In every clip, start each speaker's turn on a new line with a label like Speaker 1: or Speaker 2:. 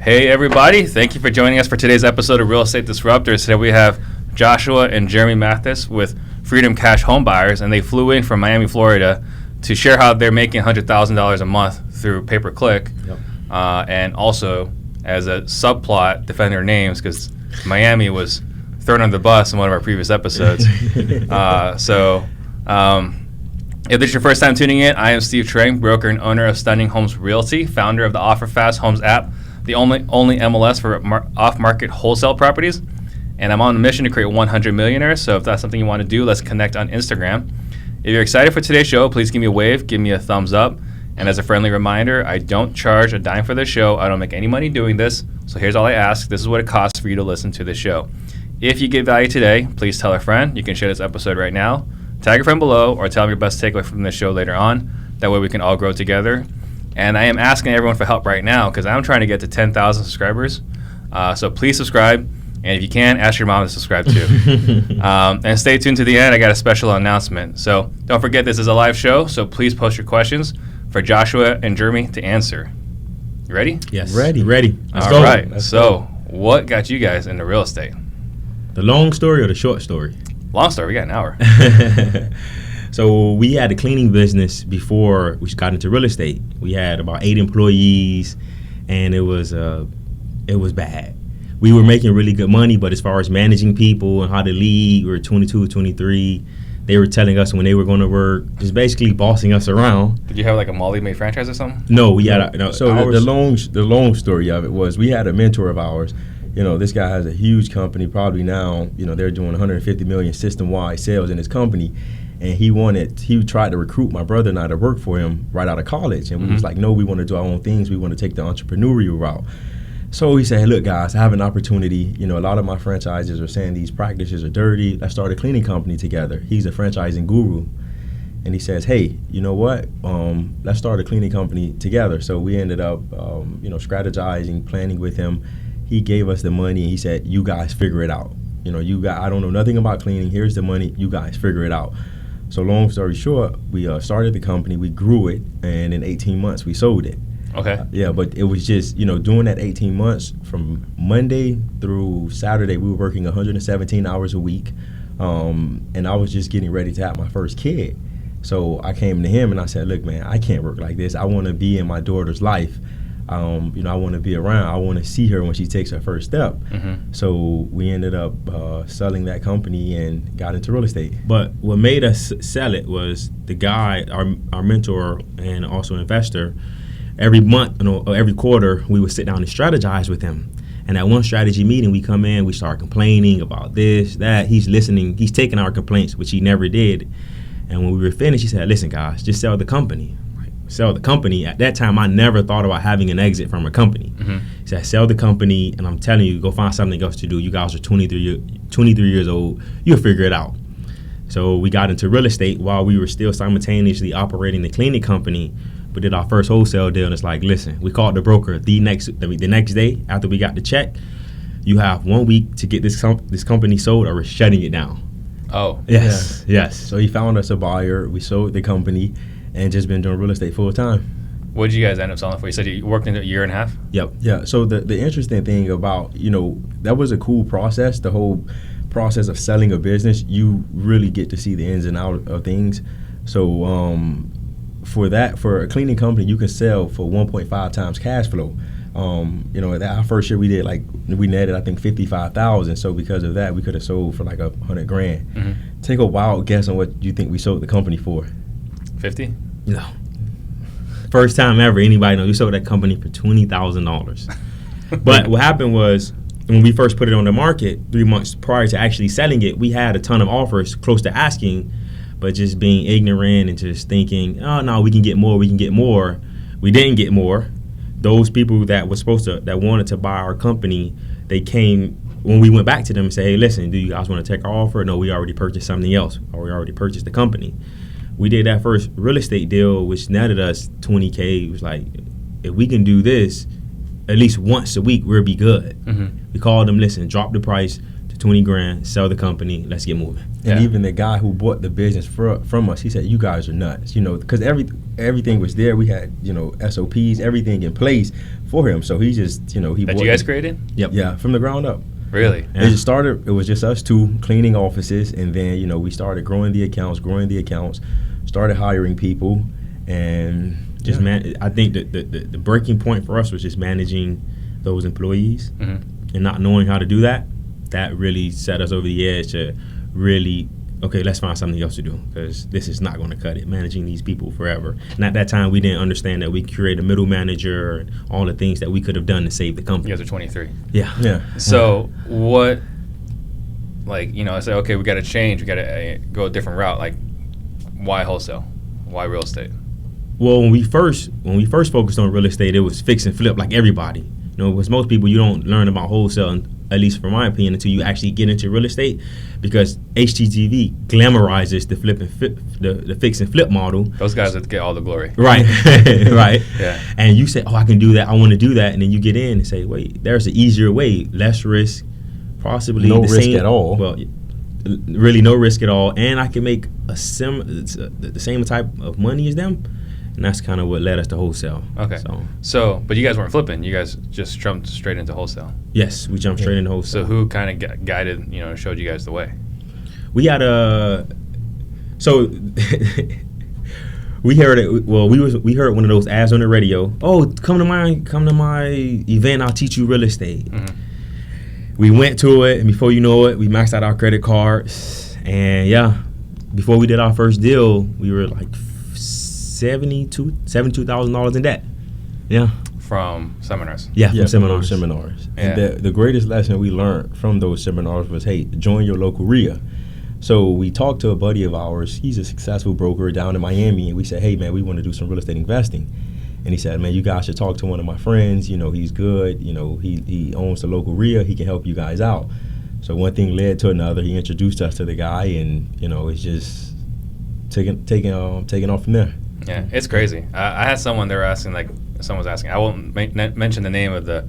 Speaker 1: Hey everybody, thank you for joining us for today's episode of Real Estate Disruptors. Today we have Joshua and Jeremy Mathis with Freedom Cash Home Buyers, and they flew in from Miami, Florida to share how they're making $100,000 a month through pay-per-click. Yep. And also, as a subplot, defend their names because Miami was thrown under the bus in one of our previous episodes. If this is your first time tuning in, I am Steve Trang, broker and owner of Stunning Homes Realty, founder of the OfferFast Homes app, the only MLS for off-market wholesale properties. And I'm on a mission to create 100 millionaires. So if that's something you want to do, let's connect on Instagram. If you're excited for today's show, please give me a wave, give me a thumbs up. And as a friendly reminder, I don't charge a dime for this show. I don't make any money doing this. So here's all I ask. This is what it costs for you to listen to this show. If you get value today, please tell a friend. You can share this episode right now. Tag a friend below or tell them your best takeaway from this show later on. That way we can all grow together. And I am asking everyone for help right now because I'm trying to get to 10,000 subscribers. So please subscribe. And if you can, ask your mom to subscribe too. And stay tuned to the end. I got a special announcement. So don't forget this is a live show. So please post your questions for Joshua and Jeremy to answer. You ready?
Speaker 2: Yes.
Speaker 3: Ready.
Speaker 1: Let's go. All right. So what got you guys into real estate?
Speaker 2: The long story or the short story?
Speaker 1: Long story. We got an hour.
Speaker 2: So we had a cleaning business before we got into real estate. We had about 8 employees, and it was bad. We were making really good money, but as far as managing people and how to lead, we were 22, 23. They were telling us when they were going to work, just basically bossing us around.
Speaker 1: Did you have like a Molly May franchise or something?
Speaker 2: No, we had
Speaker 3: the long story of it was we had a mentor of ours. You know, this guy has a huge company. Probably now, you know, they're doing 150 million system-wide sales in his company. And he tried to recruit my brother and I to work for him right out of college. And we was like, no, we want to do our own things. We want to take the entrepreneurial route. So he said, hey, look, guys, I have an opportunity. You know, a lot of my franchises are saying these practices are dirty. Let's start a cleaning company together. He's a franchising guru. And he says, hey, you know what? Let's start a cleaning company together. So we ended up, strategizing, planning with him. He gave us the money. And he said, you guys figure it out. You know, I don't know nothing about cleaning. Here's the money. You guys figure it out. So long story short, we started the company. We grew it. And in 18 months, we sold it.
Speaker 1: Okay.
Speaker 3: But it was just, during that 18 months, from Monday through Saturday, we were working 117 hours a week. And I was just getting ready to have my first kid. So I came to him and I said, look, man, I can't work like this. I want to be in my daughter's life. I want to be around. I want to see her when she takes her first step. Mm-hmm. So we ended up selling that company and got into real estate.
Speaker 2: But what made us sell it was the guy, our mentor and also investor. Every month, every quarter, we would sit down and strategize with him. And at one strategy meeting, we come in, we start complaining about this, that. He's listening. He's taking our complaints, which he never did. And when we were finished, he said, listen, guys, just sell the company. Sell the company. At that time, I never thought about having an exit from a company. Mm-hmm. He said, sell the company, and I'm telling you, go find something else to do. You guys are 23 years old. You'll figure it out. So we got into real estate while we were still simultaneously operating the cleaning company. We did our first wholesale deal, and it's like, listen, we called the broker the next day after we got the check. You have 1 week to get this company sold, or we're shutting it down.
Speaker 1: Oh.
Speaker 2: Yes.
Speaker 3: So he found us a buyer. We sold the company. And just been doing real estate full time.
Speaker 1: What did you guys end up selling for? You said you worked in a year and a half?
Speaker 3: Yep. Yeah. So the interesting thing about, that was a cool process. The whole process of selling a business, you really get to see the ins and outs of things. So for a cleaning company, you can sell for 1.5 times cash flow. Our first year we netted, I think, 55,000. So because of that, we could have sold for like $100,000. Mm-hmm. Take a wild guess on what you think we sold the company for.
Speaker 1: 50?
Speaker 2: No. First time ever anybody knows we sold that company for $20,000. But what happened was when we first put it on the market 3 months prior to actually selling it, we had a ton of offers close to asking, but just being ignorant and just thinking, oh no, we can get more. We didn't get more. Those people that wanted to buy our company, they came when we went back to them and said, hey, listen, do you guys want to take our offer? No, we already purchased something else, or we already purchased the company. We did that first real estate deal, which netted us $20K. It was like, if we can do this at least once a week, we'll be good. Mm-hmm. We called them, listen, drop the price to $20,000, sell the company, let's get moving.
Speaker 3: And even the guy who bought the business from us, he said, "You guys are nuts," because everything was there. We had SOPs, everything in place for him. So he just he
Speaker 1: that you guys created.
Speaker 2: Yep.
Speaker 3: Yeah, from the ground up.
Speaker 1: Really?
Speaker 3: It just started. It was just us two cleaning offices, and then we started growing the accounts, started hiring people, and
Speaker 2: just I think that the breaking point for us was just managing those employees and not knowing how to do that. That really set us over the edge to really, okay, let's find something else to do, because this is not going to cut it, managing these people forever. And at that time, we didn't understand that we create a middle manager and all the things that we could have done to save the company.
Speaker 1: You guys are 23.
Speaker 2: Yeah.
Speaker 1: So what, I say, okay, we got to change. We got to go a different route. Like, why wholesale? Why real estate?
Speaker 2: Well, when we first focused on real estate, it was fix and flip like everybody. Because most people, you don't learn about wholesale, at least from my opinion, until you actually get into real estate, because HGTV glamorizes the the fix and flip model.
Speaker 1: Those guys that get all the glory.
Speaker 2: Right, right.
Speaker 1: Yeah.
Speaker 2: And you say, oh, I can do that, I want to do that, and then you get in and say, wait, there's an easier way, less risk, possibly
Speaker 3: no
Speaker 2: the
Speaker 3: risk
Speaker 2: same,
Speaker 3: at all.
Speaker 2: Well, really no risk at all, and I can make the same type of money as them. And that's kind of what led us to wholesale.
Speaker 1: Okay. So, but you guys weren't flipping. You guys just jumped straight into wholesale.
Speaker 2: Yes, we jumped straight into wholesale.
Speaker 1: So who kind of guided, showed you guys the way?
Speaker 2: We had we heard it. Well, we heard one of those ads on the radio. Oh, come to my event. I'll teach you real estate. Mm-hmm. We went to it, and before you know it, we maxed out our credit cards. And before we did our first deal, we were like $72,000 in debt. Yeah.
Speaker 1: From seminars.
Speaker 2: Yeah, from seminars.
Speaker 3: And the greatest lesson we learned from those seminars was, hey, join your local RIA. So we talked to a buddy of ours. He's a successful broker down in Miami, and we said, hey, man, we want to do some real estate investing. And he said, man, you guys should talk to one of my friends. He's good. He owns the local RIA. He can help you guys out. So one thing led to another. He introduced us to the guy, and it's just taking off from there.
Speaker 1: Yeah, it's crazy. I had someone, they were asking, someone was asking, I won't mention the name of the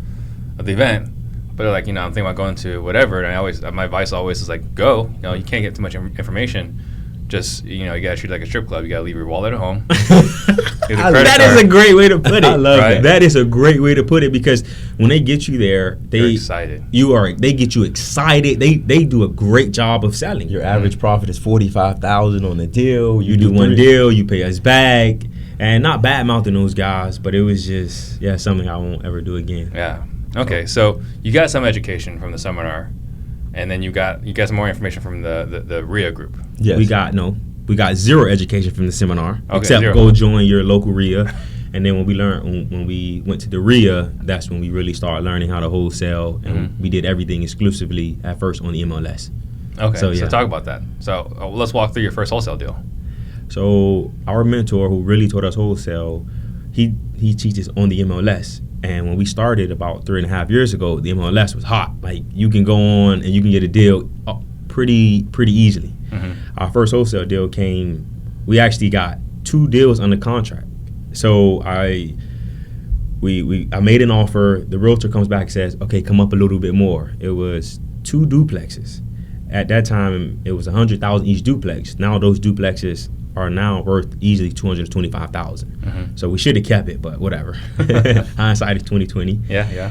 Speaker 1: event, but they're like, I'm thinking about going to whatever, and my advice always is go. You can't get too much information. Just, you gotta treat it like a strip club. You gotta leave your wallet at home.
Speaker 2: That is a great way to put it.
Speaker 3: I love
Speaker 2: it. That is a great way to put it, because when they get you there,
Speaker 1: You're excited.
Speaker 2: They get you excited. They do a great job of selling.
Speaker 3: Your average profit is $45,000 on the deal.
Speaker 2: You do one deal, you pay us back, and not bad mouthing those guys, but it was just something I won't ever do again.
Speaker 1: Yeah. Okay. So you got some education from the seminar, and then you got some more information from the RIA group.
Speaker 2: Yes. We got zero education from the seminar, except
Speaker 1: zero.
Speaker 2: Go join your local RIA. And then when we went to the RIA, that's when we really started learning how to wholesale, and we did everything exclusively at first on the MLS.
Speaker 1: Okay, so talk about that. So let's walk through your first wholesale deal.
Speaker 2: So our mentor, who really taught us wholesale, he teaches on the MLS. And when we started about 3.5 years ago, the MLS was hot. Like, you can go on and you can get a deal pretty easily. Mm-hmm. Our first wholesale deal came, we actually got 2 deals under contract. So I made an offer. The realtor comes back and says, okay, come up a little bit more. It was 2 duplexes. At that time, it was $100,000 each duplex. Now those duplexes are now worth easily $225,000. Mm-hmm. So we should have kept it, but whatever. Hindsight is 2020.
Speaker 1: Yeah.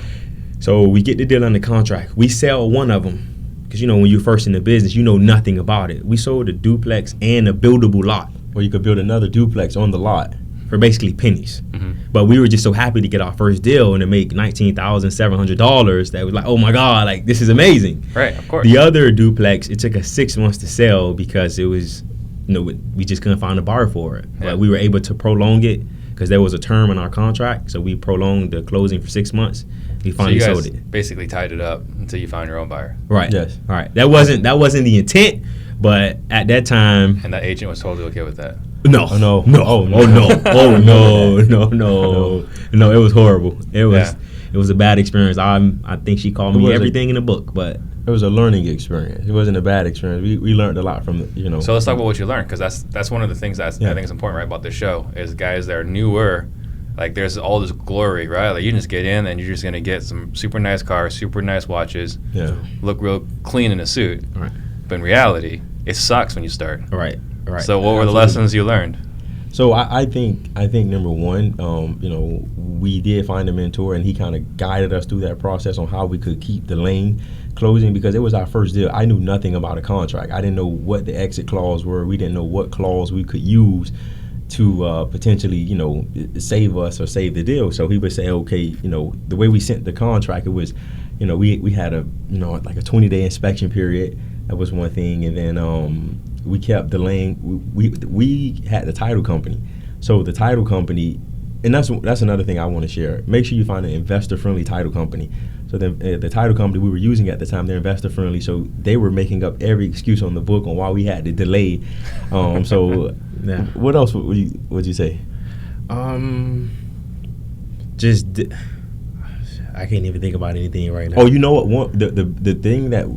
Speaker 2: So we get the deal under contract. We sell one of them, because when you're first in the business, you know nothing about it. We sold a duplex and a buildable lot.
Speaker 3: Or you could build another duplex on the lot
Speaker 2: for basically pennies. Mm-hmm. But we were just so happy to get our first deal and to make $19,700 that was like, oh my God, like, this is amazing.
Speaker 1: Right, of course.
Speaker 2: The other duplex, it took us 6 months to sell because it was, we just couldn't find a buyer for it.
Speaker 1: Yeah.
Speaker 2: But we were able to prolong it because there was a term in our contract. So we prolonged the closing for 6 months. We finally sold it.
Speaker 1: Basically tied it up until you found your own buyer.
Speaker 2: Right.
Speaker 3: Yes.
Speaker 2: All right. That wasn't the intent, but at that time.
Speaker 1: And that agent was totally okay with that.
Speaker 2: No.
Speaker 3: Oh, no.
Speaker 2: No. Oh, no. Oh, no. No, it was horrible. It was a bad experience. I think she called me everything in the book, but
Speaker 3: it was a learning experience. It wasn't a bad experience. We learned a lot from it,
Speaker 1: So let's talk about what you learned, because that's one of the things that I think is important, right, about this show, is guys that are newer. Like, there's all this glory, right? Like, you just get in and you're just gonna get some super nice cars, super nice watches, look real clean in a suit.
Speaker 2: Right.
Speaker 1: But in reality, it sucks when you start.
Speaker 2: Right.
Speaker 1: So what were the lessons you learned?
Speaker 3: So I think number one, we did find a mentor, and he kind of guided us through that process on how we could keep the lane closing, because it was our first deal. I knew nothing about a contract. I didn't know what the exit clause were. We didn't know what clause we could use to potentially, save us or save the deal. So he would say, okay, the way we sent the contract, it was, we had a, like a 20-day inspection period. That was one thing, and then we kept delaying. We had the title company, so the title company, and that's another thing I want to share. Make sure you find an investor-friendly title company. So the title company we were using at the time, they're investor-friendly, so they were making up every excuse on the book on why we had to delay. So
Speaker 2: Yeah.
Speaker 3: what else would you say?
Speaker 2: I can't even think about anything right now.
Speaker 3: Oh, you know what? The thing that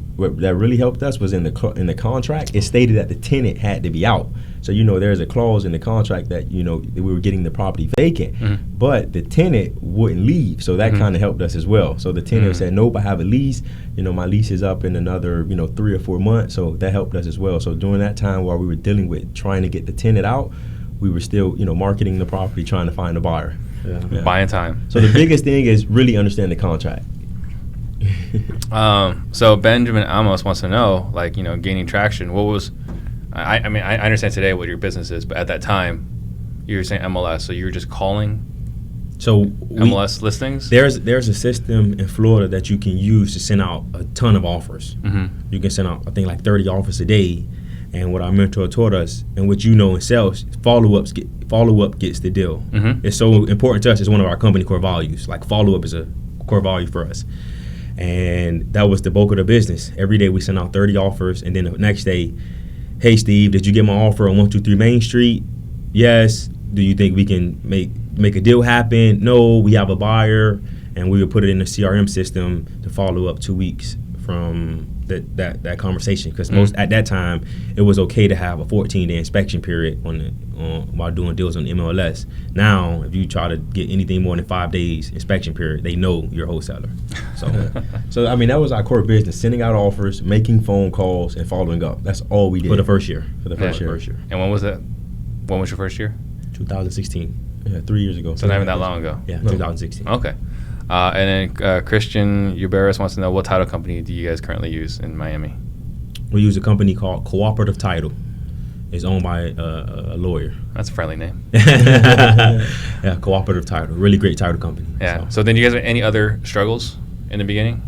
Speaker 3: really helped us was in the contract. It stated that the tenant had to be out. So there's a clause in the contract that we were getting the property vacant, but the tenant wouldn't leave. So that kind of helped us as well. So the tenant said, "Nope, I have a lease. My lease is up in another 3 or 4 months." So that helped us as well. So during that time while we were dealing with trying to get the tenant out, we were still marketing the property, trying to find a buyer.
Speaker 2: Yeah.
Speaker 1: Buying time.
Speaker 3: So the biggest thing is really understand the contract.
Speaker 1: So Benjamin Amos wants to know, gaining traction. What was, I understand today what your business is, but at that time, you were saying MLS, so you were just calling
Speaker 2: So
Speaker 1: MLS listings?
Speaker 2: There's a system in Florida that you can use to send out a ton of offers. You can send out, I think, like 30 offers a day. And what our mentor taught us, and what in sales, follow up gets the deal. It's so important to us. It's one of our company core values. Like, follow up is a core value for us, and that was the bulk of the business. Every day we sent out 30 offers, and then the next day, hey Steve, did you get my offer on 123 Main Street? Yes. Do you think we can make a deal happen? No. We have a buyer, and we would put it in the CRM system to follow up 2 weeks from that conversation, because at that time it was okay to have a 14-day inspection period while doing deals on MLS. Now, if you try to get anything more than 5 days inspection period, they know you're a wholesaler.
Speaker 3: So I mean, that was our core business: sending out offers, making phone calls, and following up. That's all we did
Speaker 2: for the first year.
Speaker 3: First year.
Speaker 1: And when was that? When was your first year?
Speaker 2: 2016.
Speaker 3: Yeah, 3 years ago.
Speaker 1: So not even that long ago.
Speaker 2: Yeah,
Speaker 3: No.
Speaker 2: 2016.
Speaker 1: Okay. And then Christian Uberis wants to know, what title company do you guys currently use in Miami?
Speaker 2: We use a company called Cooperative Title. It's owned by a lawyer.
Speaker 1: That's a friendly name.
Speaker 2: Yeah, Cooperative Title. Really great title company.
Speaker 1: Yeah. So then you guys have any other struggles in the beginning?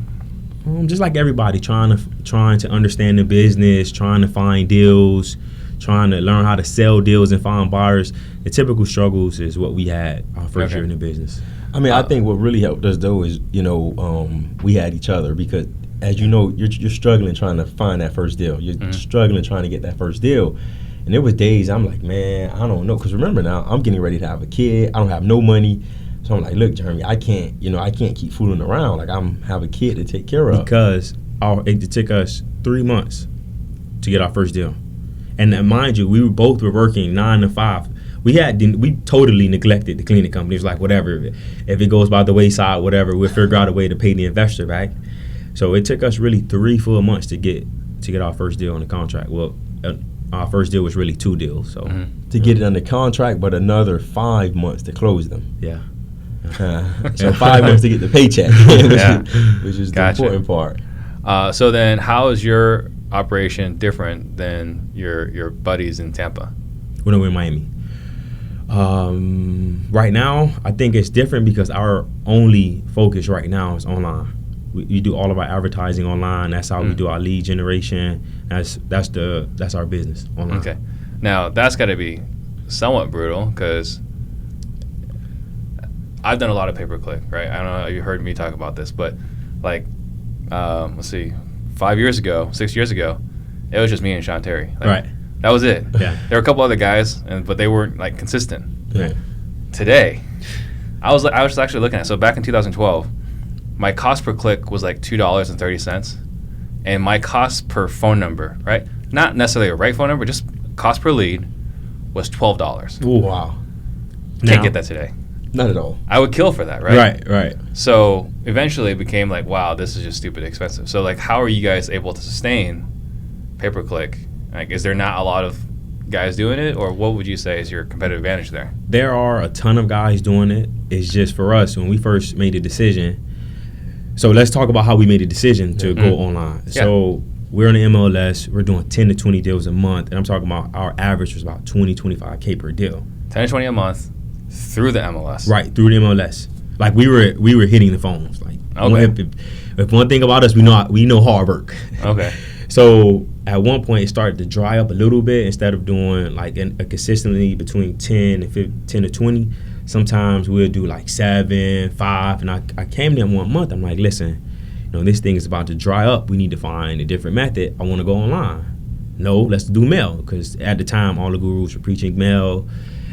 Speaker 2: Just like everybody, trying to understand the business, trying to find deals, trying to learn how to sell deals and find buyers. The typical struggles is what we had our first year in the business.
Speaker 3: I mean, I think what really helped us though is we had each other, because as you know, you're struggling trying to find that first deal. You're struggling trying to get that first deal, and there was days I'm like, man, I don't know, because remember now I'm getting ready to have a kid. I don't have no money, so I'm like, look, Jeremy, I can't keep fooling around. Like, have a kid to take care of.
Speaker 2: Because it took us 3 months to get our first deal, and mind you, we both were working 9 to 5. We totally neglected the cleaning company. It was like, whatever, if it goes by the wayside, whatever, we'll figure out a way to pay the investor back. So it took us really 3 full months to get our first deal on the contract. Well, our first deal was really 2 deals. So
Speaker 3: to get it under contract, but another 5 months to close them.
Speaker 2: Yeah.
Speaker 3: So 5 months to get the paycheck, which is the important part.
Speaker 1: So then, how is your operation different than your buddies in Tampa?
Speaker 2: When we're in Miami. Right now, I think it's different because our only focus right now is online. We do all of our advertising online. That's how we do our lead generation. That's our business online.
Speaker 1: Okay. Now, that's got to be somewhat brutal, because I've done a lot of pay-per-click, right? I don't know if you heard me talk about this, but let's see, 6 years ago, it was just me and Sean Terry.
Speaker 2: Right.
Speaker 1: That was it.
Speaker 2: Yeah.
Speaker 1: There were a couple other guys, but they weren't consistent.
Speaker 2: Right.
Speaker 1: Today, I was actually looking at it. So back in 2012, my cost per click was like $2.30, and my cost per phone number, right? Not necessarily a right phone number, just cost per lead was $12.
Speaker 3: Ooh, wow.
Speaker 1: Can't get that today.
Speaker 3: Not at all.
Speaker 1: I would kill for that, right?
Speaker 2: Right.
Speaker 1: So eventually it became like, wow, this is just stupid expensive. So how are you guys able to sustain pay-per-click Like, is there not a lot of guys doing it, or what would you say is your competitive advantage there?
Speaker 2: There are a ton of guys doing it. It's just for us, when we first made the decision. So let's talk about how we made the decision to go online.
Speaker 1: Yeah.
Speaker 2: So we're in the MLS. We're doing 10 to 20 deals a month. And I'm talking about our average was about 20, 25K per deal.
Speaker 1: 10 to 20 a month through the MLS.
Speaker 2: Right, through the MLS. Like we were hitting the phones. Like
Speaker 1: Okay.
Speaker 2: if one thing about us, we know hard work.
Speaker 1: Okay.
Speaker 2: So at one point, it started to dry up a little bit. Instead of doing like a consistently between 10 to 20, sometimes we'll do like 7, 5. And I came there 1 month. I'm like, listen, this thing is about to dry up. We need to find a different method. I want to go online. No, let's do mail, because at the time all the gurus were preaching mail.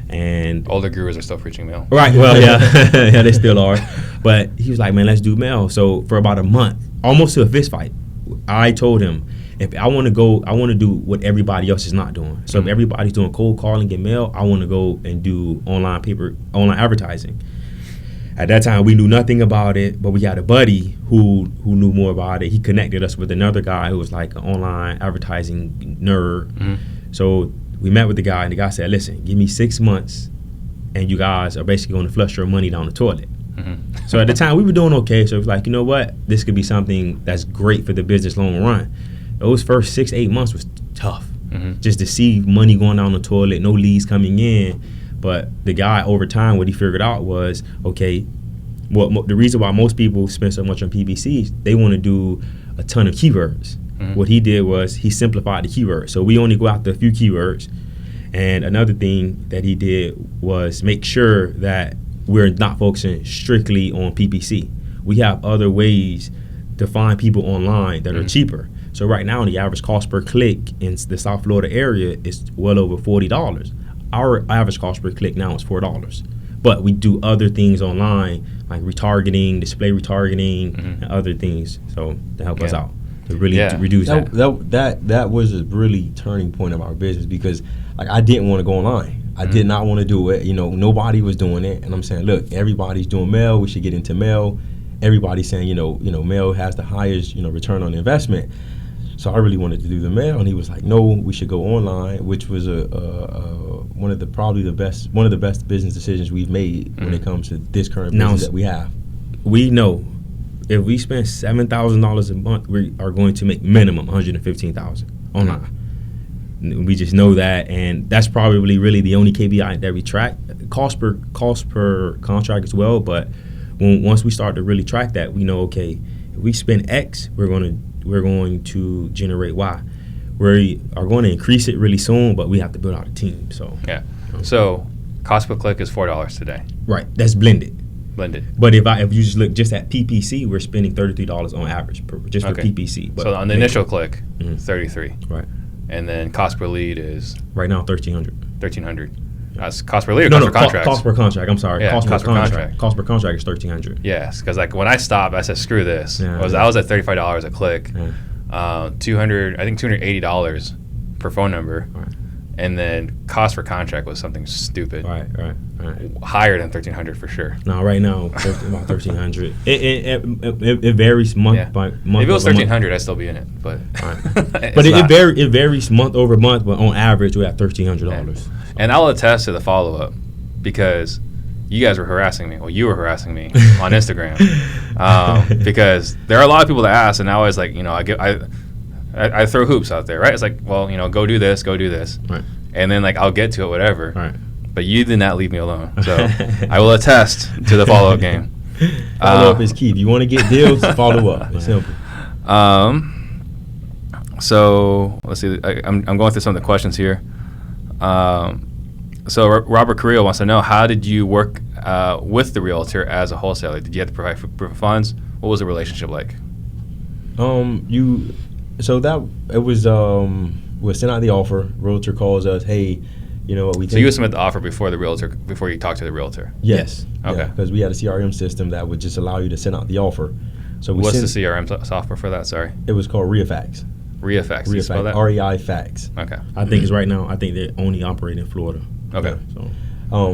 Speaker 2: And
Speaker 1: Older gurus are still preaching mail.
Speaker 2: right, well, yeah, yeah, they still are. But he was like, man, let's do mail. So for about a month, almost to a fist fight, I told him, if I want to go, I want to do what everybody else is not doing. So if everybody's doing cold calling and mail, I want to go and do online advertising. At that time, we knew nothing about it, but we had a buddy who knew more about it. He connected us with another guy who was like an online advertising nerd. So we met with the guy, and the guy said, listen, give me 6 months, and you guys are basically going to flush your money down the toilet. So at the time, we were doing okay. So it was like, you know what? This could be something that's great for the business long run. Those first 6, 8 months was tough. Just to see money going down the toilet, no leads coming in. But the guy, over time, what he figured out was, okay, the reason why most people spend so much on PPC, they want to do a ton of keywords. What he did was he simplified the keywords. So we only go after a few keywords. And another thing that he did was make sure that we're not focusing strictly on PPC. We have other ways to find people online that are cheaper. So right now, the average cost per click in the South Florida area is well over $40. Our average cost per click now is $4. But we do other things online, like retargeting, display retargeting, and other things, so to help us out, to really to reduce that.
Speaker 3: That was a really turning point of our business, because like I didn't want to go online. I did not want to do it. Nobody was doing it, and I'm saying, look, everybody's doing mail. We should get into mail. Everybody's saying, mail has the highest, return on investment. So I really wanted to do the mail, and he was like, no, we should go online, which was one of the best business decisions we've made when it comes to this current business that we have.
Speaker 2: We know if we spend $7,000 a month, we are going to make minimum $115,000 online. We just know that, and that's probably really the only KPI that we track. Cost per contract as well, but once we start to really track that, we know, okay, if we spend X, we're going to generate Y. We are going to increase it really soon, but we have to build out a team. So
Speaker 1: So cost per click is $4 today.
Speaker 2: Right, that's blended.
Speaker 1: But
Speaker 2: if you just look just at PPC, we're spending $33 on average for PPC. But
Speaker 1: so on the initial click, 33.
Speaker 2: Right.
Speaker 1: And then cost per lead is
Speaker 2: right now $1,300.
Speaker 1: That's cost per lead or cost per contract?
Speaker 2: Cost per contract. I'm sorry.
Speaker 1: Yeah,
Speaker 2: cost per contract. Cost per contract is $1,300.
Speaker 1: Yes, because like when I stopped, I said screw this. I was at $35 a click, $280 per phone number, and then cost per contract was something stupid.
Speaker 2: Right.
Speaker 1: Higher than $1,300 for sure.
Speaker 2: No, right now about $1,300. It varies month by month.
Speaker 1: If it was $1,300, I'd still be in it, but
Speaker 2: but it varies month over month. But on average, we have $1,300.
Speaker 1: And I'll attest to the follow-up, because you guys were harassing me. Well, you were harassing me on Instagram, because there are a lot of people that ask, and I always like, I throw hoops out there, right? It's like, well, go do this, right? And then like I'll get to it, whatever.
Speaker 2: Right.
Speaker 1: But you did not leave me alone, so I will attest to the follow-up game.
Speaker 3: Follow-up is key. If you want to get deals, follow up. It's simple.
Speaker 1: So let's see. I'm going through some of the questions here. So Robert Carrillo wants to know, how did you work with the realtor as a wholesaler? Did you have to provide for funds? What was the relationship like?
Speaker 3: We'll send out the offer. Realtor calls us, hey, you know what we think.
Speaker 1: So you would submit the offer before you talk to the realtor?
Speaker 3: Yes.
Speaker 1: Okay.
Speaker 3: Because we had a CRM system that would just allow you to send out the offer. So
Speaker 1: what's the CRM software for that? Sorry.
Speaker 3: It was called ReaFax.
Speaker 1: ReaFax. You spell that?
Speaker 3: REI Fax.
Speaker 1: Okay.
Speaker 2: I think it's right now. I think they only operate in Florida.
Speaker 1: Okay.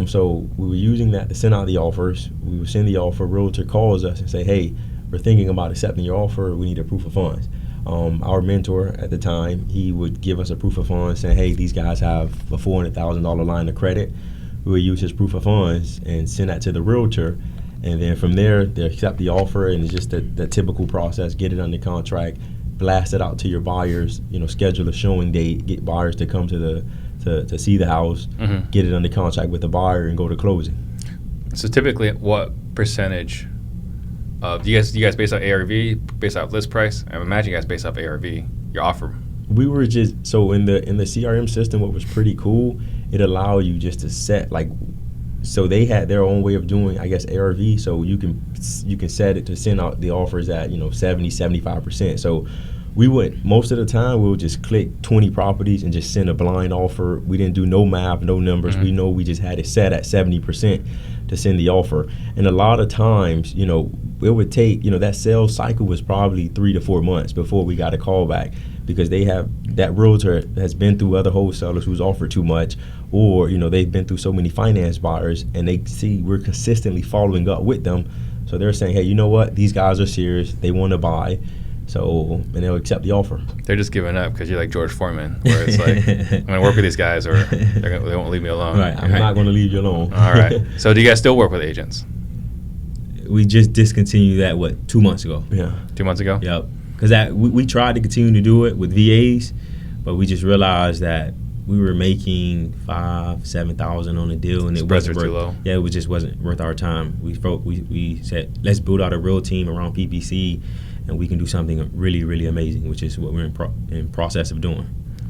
Speaker 3: So we were using that to send out the offers. We would send the offer. Realtor calls us and say, hey, we're thinking about accepting your offer. We need a proof of funds. Our mentor at the time, he would give us a proof of funds saying, hey, these guys have a $400,000 line of credit. We would use his proof of funds and send that to the realtor. And then from there, they accept the offer, and it's just the typical process, get it under contract, blast it out to your buyers, schedule a showing date, get buyers to come to see the house, get it under contract with the buyer, and go to closing.
Speaker 1: So typically, what percentage do you guys base off ARV, based off list price? I imagine you guys base off ARV, your offer.
Speaker 3: We were just, so in the CRM system, what was pretty cool, it allowed you just to set, so they had their own way of doing, I guess, ARV, so you can set it to send out the offers at 70, 75%. So we would, most of the time, we would just click 20 properties and just send a blind offer. We didn't do no math, no numbers. We know we just had it set at 70% to send the offer. And a lot of times, it would take, that sales cycle was probably 3 to 4 months before we got a call back, because that realtor has been through other wholesalers who's offered too much, or they've been through so many finance buyers, and they see we're consistently following up with them, so they're saying, hey, you know what, these guys are serious, they want to buy, and they'll accept the offer.
Speaker 1: They're just giving up because you're like George Foreman, where it's like, I'm going to work with these guys, or they won't leave me alone.
Speaker 2: Right.
Speaker 3: I'm not going to leave you alone.
Speaker 1: All right. So do you guys still work with agents?
Speaker 2: We just discontinued that 2 months ago.
Speaker 3: Yeah.
Speaker 1: 2 months ago?
Speaker 2: Yep. Because we tried to continue to do it with VAs, but we just realized that we were making $5,000-7,000 on a deal, and it wasn't
Speaker 1: too low.
Speaker 2: Yeah, it just wasn't worth our time. We said, let's build out a real team around PPC, and we can do something really, really amazing, which is what we're in process of doing.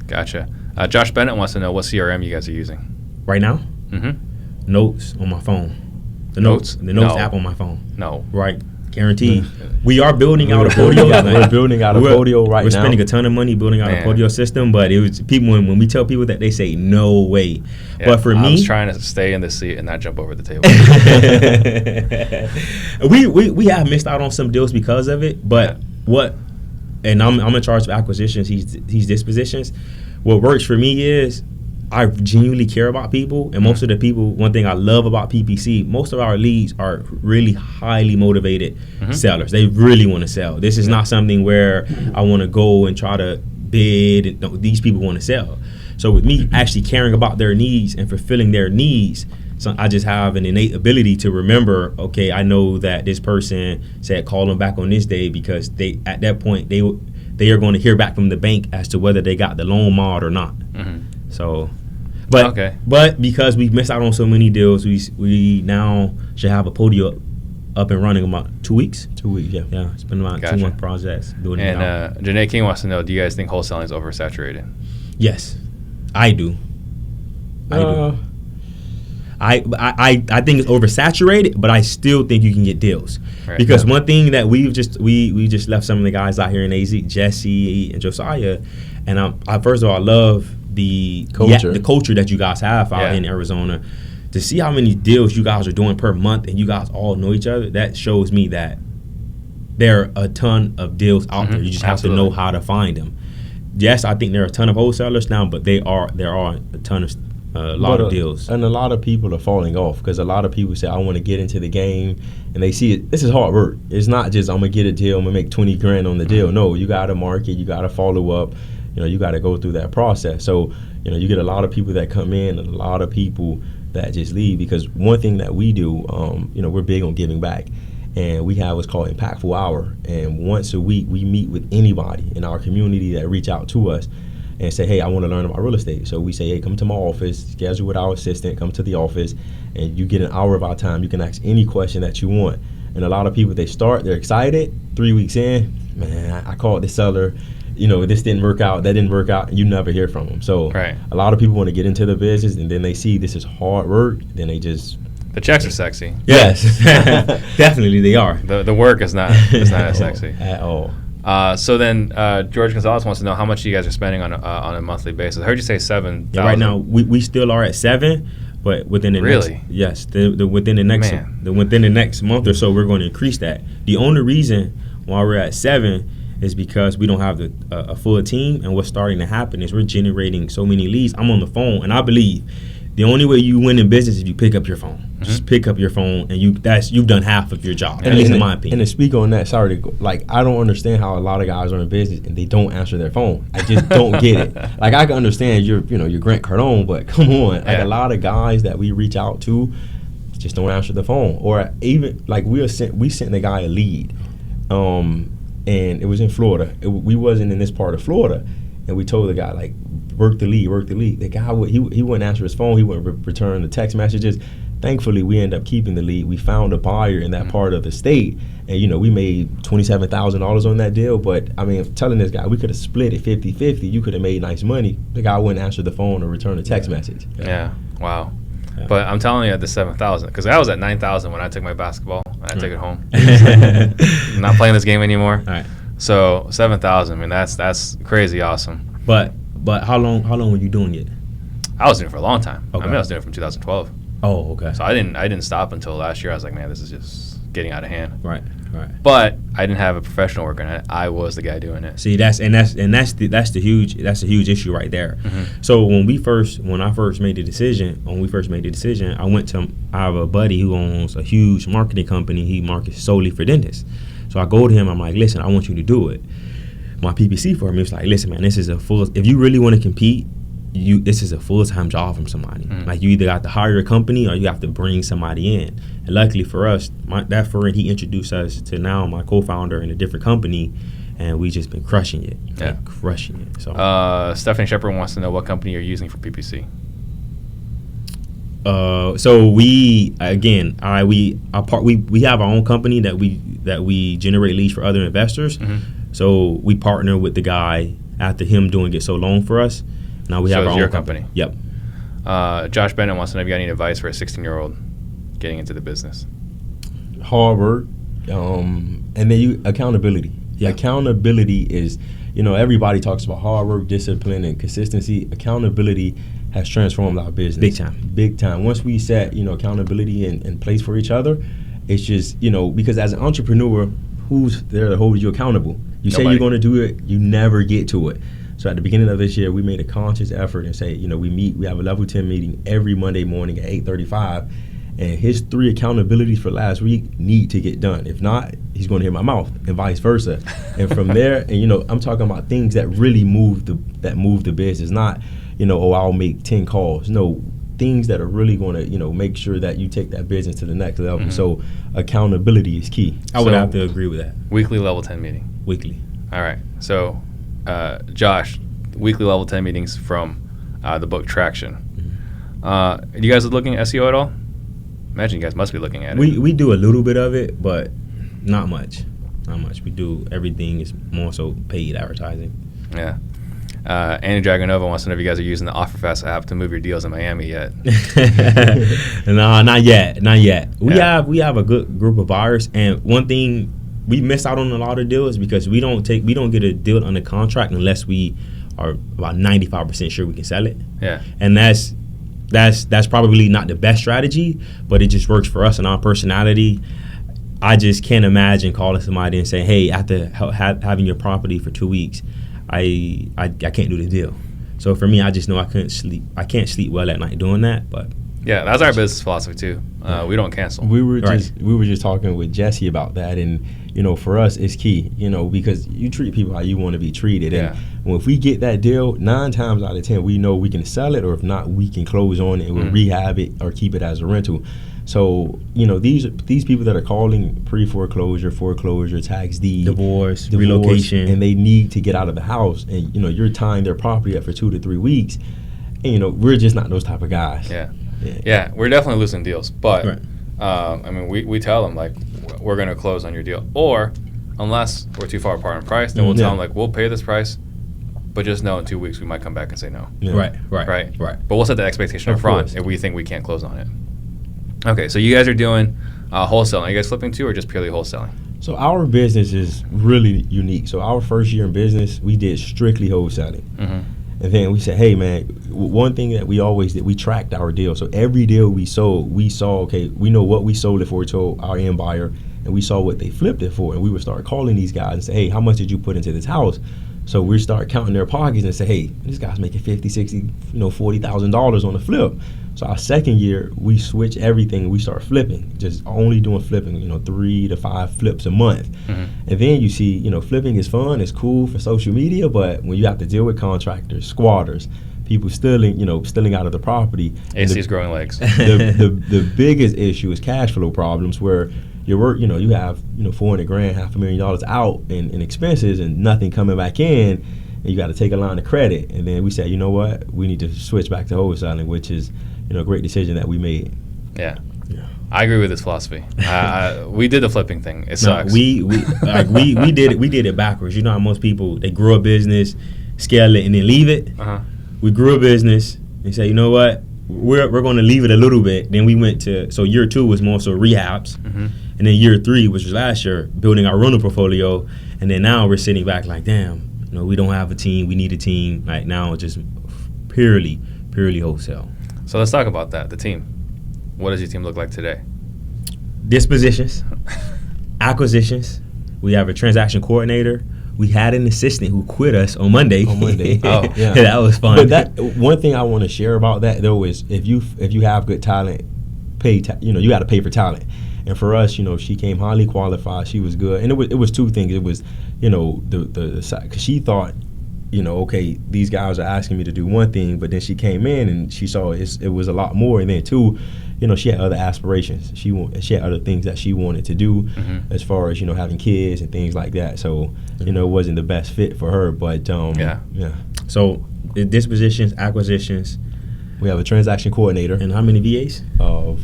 Speaker 1: Gotcha. Josh Bennett wants to know what CRM you guys are using
Speaker 2: Right now, Notes on my phone. The Notes app on my phone.
Speaker 1: No.
Speaker 2: Right. Guaranteed. We are building out a Podio.
Speaker 3: We're building out a Podio right now.
Speaker 2: We're spending a ton of money building out a Podio system, but it was people when we tell people that, they say no way.
Speaker 1: Yeah,
Speaker 2: but for me,
Speaker 1: I was trying to stay in the seat and not jump over the table.
Speaker 2: we have missed out on some deals because of it. But and I'm in charge of acquisitions. He's dispositions. What works for me is, I genuinely care about people, and most of the people, one thing I love about PPC, most of our leads are really highly motivated sellers. They really want to sell. This is not something where I want to go and try to bid. No, these people want to sell. So with me actually caring about their needs and fulfilling their needs, so I just have an innate ability to remember, okay, I know that this person said call them back on this day, because at that point they are going to hear back from the bank as to whether they got the loan mod or not. So, but because we've missed out on so many deals, we now should have a Podio up and running in about 2 weeks.
Speaker 3: 2 weeks, yeah.
Speaker 2: Yeah, it's been about 2 month process doing it.
Speaker 1: And Janae King wants to know, do you guys think wholesaling is oversaturated?
Speaker 2: Yes, I do. I think it's oversaturated, but I still think you can get deals. Right. Because one thing that we just left some of the guys out here in AZ, Jesse and Josiah, and I first of all, I love the culture that you guys have out in Arizona. To see how many deals you guys are doing per month, and you guys all know each other, that shows me that there are a ton of deals out there. You just have to know how to find them. Yes, I think there are a ton of wholesalers now, but there are a ton of a lot of deals.
Speaker 3: And a lot of people are falling off, because a lot of people say, I want to get into the game, and they see it. This is hard work. It's not just, I'm going to get a deal, I'm going to make 20 grand on the deal. No, you got to market, you got to follow up, you got to go through that process. So, you get a lot of people that come in, and a lot of people that just leave, because one thing that we do, we're big on giving back. And we have what's called Impactful Hour. And once a week, we meet with anybody in our community that reach out to us and say, hey, I want to learn about real estate. So we say, hey, come to my office, schedule with our assistant, come to the office, and you get an hour of our time. You can ask any question that you want. And a lot of people, they're excited. 3 weeks in, man, I called the seller. This didn't work out, that didn't work out, and you never hear from them. So a lot of people want to get into the business, and then they see this is hard work, then they just...
Speaker 1: The checks are sexy.
Speaker 2: Yes, definitely they are.
Speaker 1: The work is not as sexy
Speaker 3: at all.
Speaker 1: So then George Gonzalez wants to know how much you guys are spending on a monthly basis. I heard you say 7,000.
Speaker 2: Yeah, right now we still are at 7, but within the next within the next month or so, we're going to increase that. The only reason why we're at 7 is because we don't have a full team, and what's starting to happen is we're generating so many leads. I'm on the phone, and I believe The only way you win in business is if you pick up your phone. Just pick up your phone, and you've done half of your job. At least in my opinion.
Speaker 3: And to speak on that, sorry to go, like, I don't understand how a lot of guys are in business and they don't answer their phone. I just don't get it. Like, I can understand you're Grant Cardone, but come on, like a lot of guys that we reach out to just don't answer the phone. Or even like we sent the guy a lead, and it was in Florida. We wasn't in this part of Florida, and we told the guy, like, work the lead. The guy he wouldn't answer his phone. He wouldn't return the text messages. Thankfully, we ended up keeping the lead. We found a buyer in that part of the state, and we made $27,000 on that deal. But I mean, I'm telling this guy, we could have split it 50-50. You could have made nice money. The guy wouldn't answer the phone or return a text message.
Speaker 1: Yeah. Wow. Yeah. But I'm telling you, at the 7,000, because I was at 9,000 when I took my basketball and I took it home. I'm not playing this game anymore.
Speaker 2: All right.
Speaker 1: So 7,000. I mean, that's crazy awesome.
Speaker 2: But how long were you doing it?
Speaker 1: I was doing it for a long time.
Speaker 2: Okay.
Speaker 1: I mean, I was doing it from 2012.
Speaker 2: Oh, okay.
Speaker 1: So I didn't stop until last year. I was like, man, this is just getting out of hand.
Speaker 2: Right.
Speaker 1: But I didn't have a professional working on it. I was the guy doing it.
Speaker 2: See, that's a huge issue right there.
Speaker 1: Mm-hmm.
Speaker 2: So when we first made the decision, I have a buddy who owns a huge marketing company. He markets solely for dentists. So I go to him. I'm like, listen, I want you to do it. My PPC for him, he was like, listen, man, this is if you really want to compete, this is a full-time job from somebody.
Speaker 1: Mm-hmm.
Speaker 2: Like, you either got to hire a company or you have to bring somebody in. And luckily for us, that friend, he introduced us to now my co-founder in a different company, and we just been crushing it.
Speaker 1: Yeah.
Speaker 2: Crushing it. So
Speaker 1: Stephanie Shepard wants to know what company you're using for PPC.
Speaker 2: So we have our own company that we generate leads for other investors.
Speaker 1: Mm-hmm.
Speaker 2: So we partner with the guy after him doing it so long for us. Now we have our own
Speaker 1: company.
Speaker 2: Yep.
Speaker 1: Josh Bennett wants to know if you got any advice for a 16-year-old getting into the business.
Speaker 3: Hard work, and then accountability.
Speaker 2: Yeah.
Speaker 3: Accountability is, everybody talks about hard work, discipline, and consistency. Accountability has transformed our business. Big time. Once we set, accountability in place for each other, it's just, because as an entrepreneur, who's there to hold you accountable? You say you're going to do it, you never get to it. So at the beginning of this year, we made a conscious effort and say, we have a level 10 meeting every Monday morning at 8:35, and his 3 accountabilities for last week need to get done. If not, he's going to hear my mouth, and vice versa. And from there, and I'm talking about things that really move the business, not, I'll make 10 calls. No, things that are really going to, make sure that you take that business to the next level. Mm-hmm. So accountability is key.
Speaker 2: I would have to agree with that.
Speaker 1: Weekly level 10 meeting.
Speaker 2: Weekly.
Speaker 1: All right. So, Josh, weekly level 10 meetings from the book Traction.
Speaker 2: Mm-hmm.
Speaker 1: You guys are looking at SEO at all? Imagine you guys must be looking at it.
Speaker 2: We do a little bit of it, but not much. We do everything is more so paid advertising.
Speaker 1: Yeah. Andy Dragonova wants to know if you guys are using the OfferFast app to move your deals in Miami yet.
Speaker 2: No, not yet. We have a good group of buyers, and one thing we miss out on a lot of deals because we don't get a deal under contract unless we are about 95% sure we can sell it.
Speaker 1: Yeah.
Speaker 2: And that's probably not the best strategy, but it just works for us and our personality. I just can't imagine calling somebody and saying, hey, after having your property for 2 weeks, I can't do the deal. So for me, I just know I can't sleep well at night doing that. But
Speaker 1: yeah, that's our business philosophy too. We don't cancel.
Speaker 3: We were just talking with Jesse about that, and for us it's key, because you treat people how you want to be treated.
Speaker 1: Yeah.
Speaker 3: And if we get that deal, 9 times out of 10 we know we can sell it, or if not, we can close on it and we'll rehab it or keep it as a rental. So these people that are calling pre-foreclosure, foreclosure, tax deed,
Speaker 2: divorce, relocation,
Speaker 3: and they need to get out of the house, and you're tying their property up for 2 to 3 weeks, and we're just not those type of guys.
Speaker 1: Yeah, we're definitely losing deals, but
Speaker 2: right.
Speaker 1: I mean, we tell them like we're going to close on your deal, or unless we're too far apart in price, then we'll tell them like we'll pay this price, but just know in 2 weeks we might come back and say no.
Speaker 2: Yeah.
Speaker 1: Right.
Speaker 2: But
Speaker 1: we'll set the expectation up front if we think we can't close on it. Okay, so you guys are doing wholesaling. Are you guys flipping too, or just purely wholesaling?
Speaker 3: So our business is really unique. So our first year in business, we did strictly wholesaling. Mm-hmm. And then we said, hey, man, one thing that we always did, we tracked our deal. So every deal we sold, we saw, okay, we know what we sold it for to our end buyer, and we saw what they flipped it for. And we would start calling these guys and say, hey, how much did you put into this house? So we start counting their pockets and say, hey, this guy's making $50,000, $60,000, $40,000 on the flip.
Speaker 2: So our second year, we switch everything. We start flipping, just only doing flipping, 3 to 5 flips a month. And then you see, flipping is fun, it's cool for social media, but when you have to deal with contractors, squatters, people stealing out of the property.
Speaker 1: AC's growing legs.
Speaker 2: The biggest issue is cash flow problems where your work, you have, $400,000, $500,000 out in expenses and nothing coming back in, and you got to take a line of credit. And then we said, you know what, we need to switch back to wholesaling, which is, a great decision that we made.
Speaker 1: Yeah. I agree with this philosophy. We did the flipping thing. It sucks.
Speaker 2: We did it backwards. You know how most people, they grow a business, scale it, and then leave it. We grew a business and said, you know what, we're going to leave it a little bit. Then we went to, so year 2 was more so rehabs. And then year 3, which was last year, building our rental portfolio. And then now we're sitting back like, damn, we don't have a team. We need a team. Right now, it's just purely wholesale.
Speaker 1: So let's talk about that, the team. What does your team look like today?
Speaker 2: Dispositions, acquisitions. We have a transaction coordinator. We had an assistant who quit us on Monday.
Speaker 1: Oh,
Speaker 2: yeah. That was fun.
Speaker 3: But that one thing I want to share about that though is if you have good talent, you got to pay for talent. And for us, she came highly qualified. She was good, and it was 2 things. It was, because she thought, okay, these guys are asking me to do one thing, but then she came in and she saw it was a lot more. And then 2, she had other aspirations. She had other things that she wanted to do, as far as having kids and things like that. So it wasn't the best fit for her. But yeah.
Speaker 2: So the dispositions, acquisitions.
Speaker 3: We have a transaction coordinator.
Speaker 2: And how many VAs?
Speaker 3: 5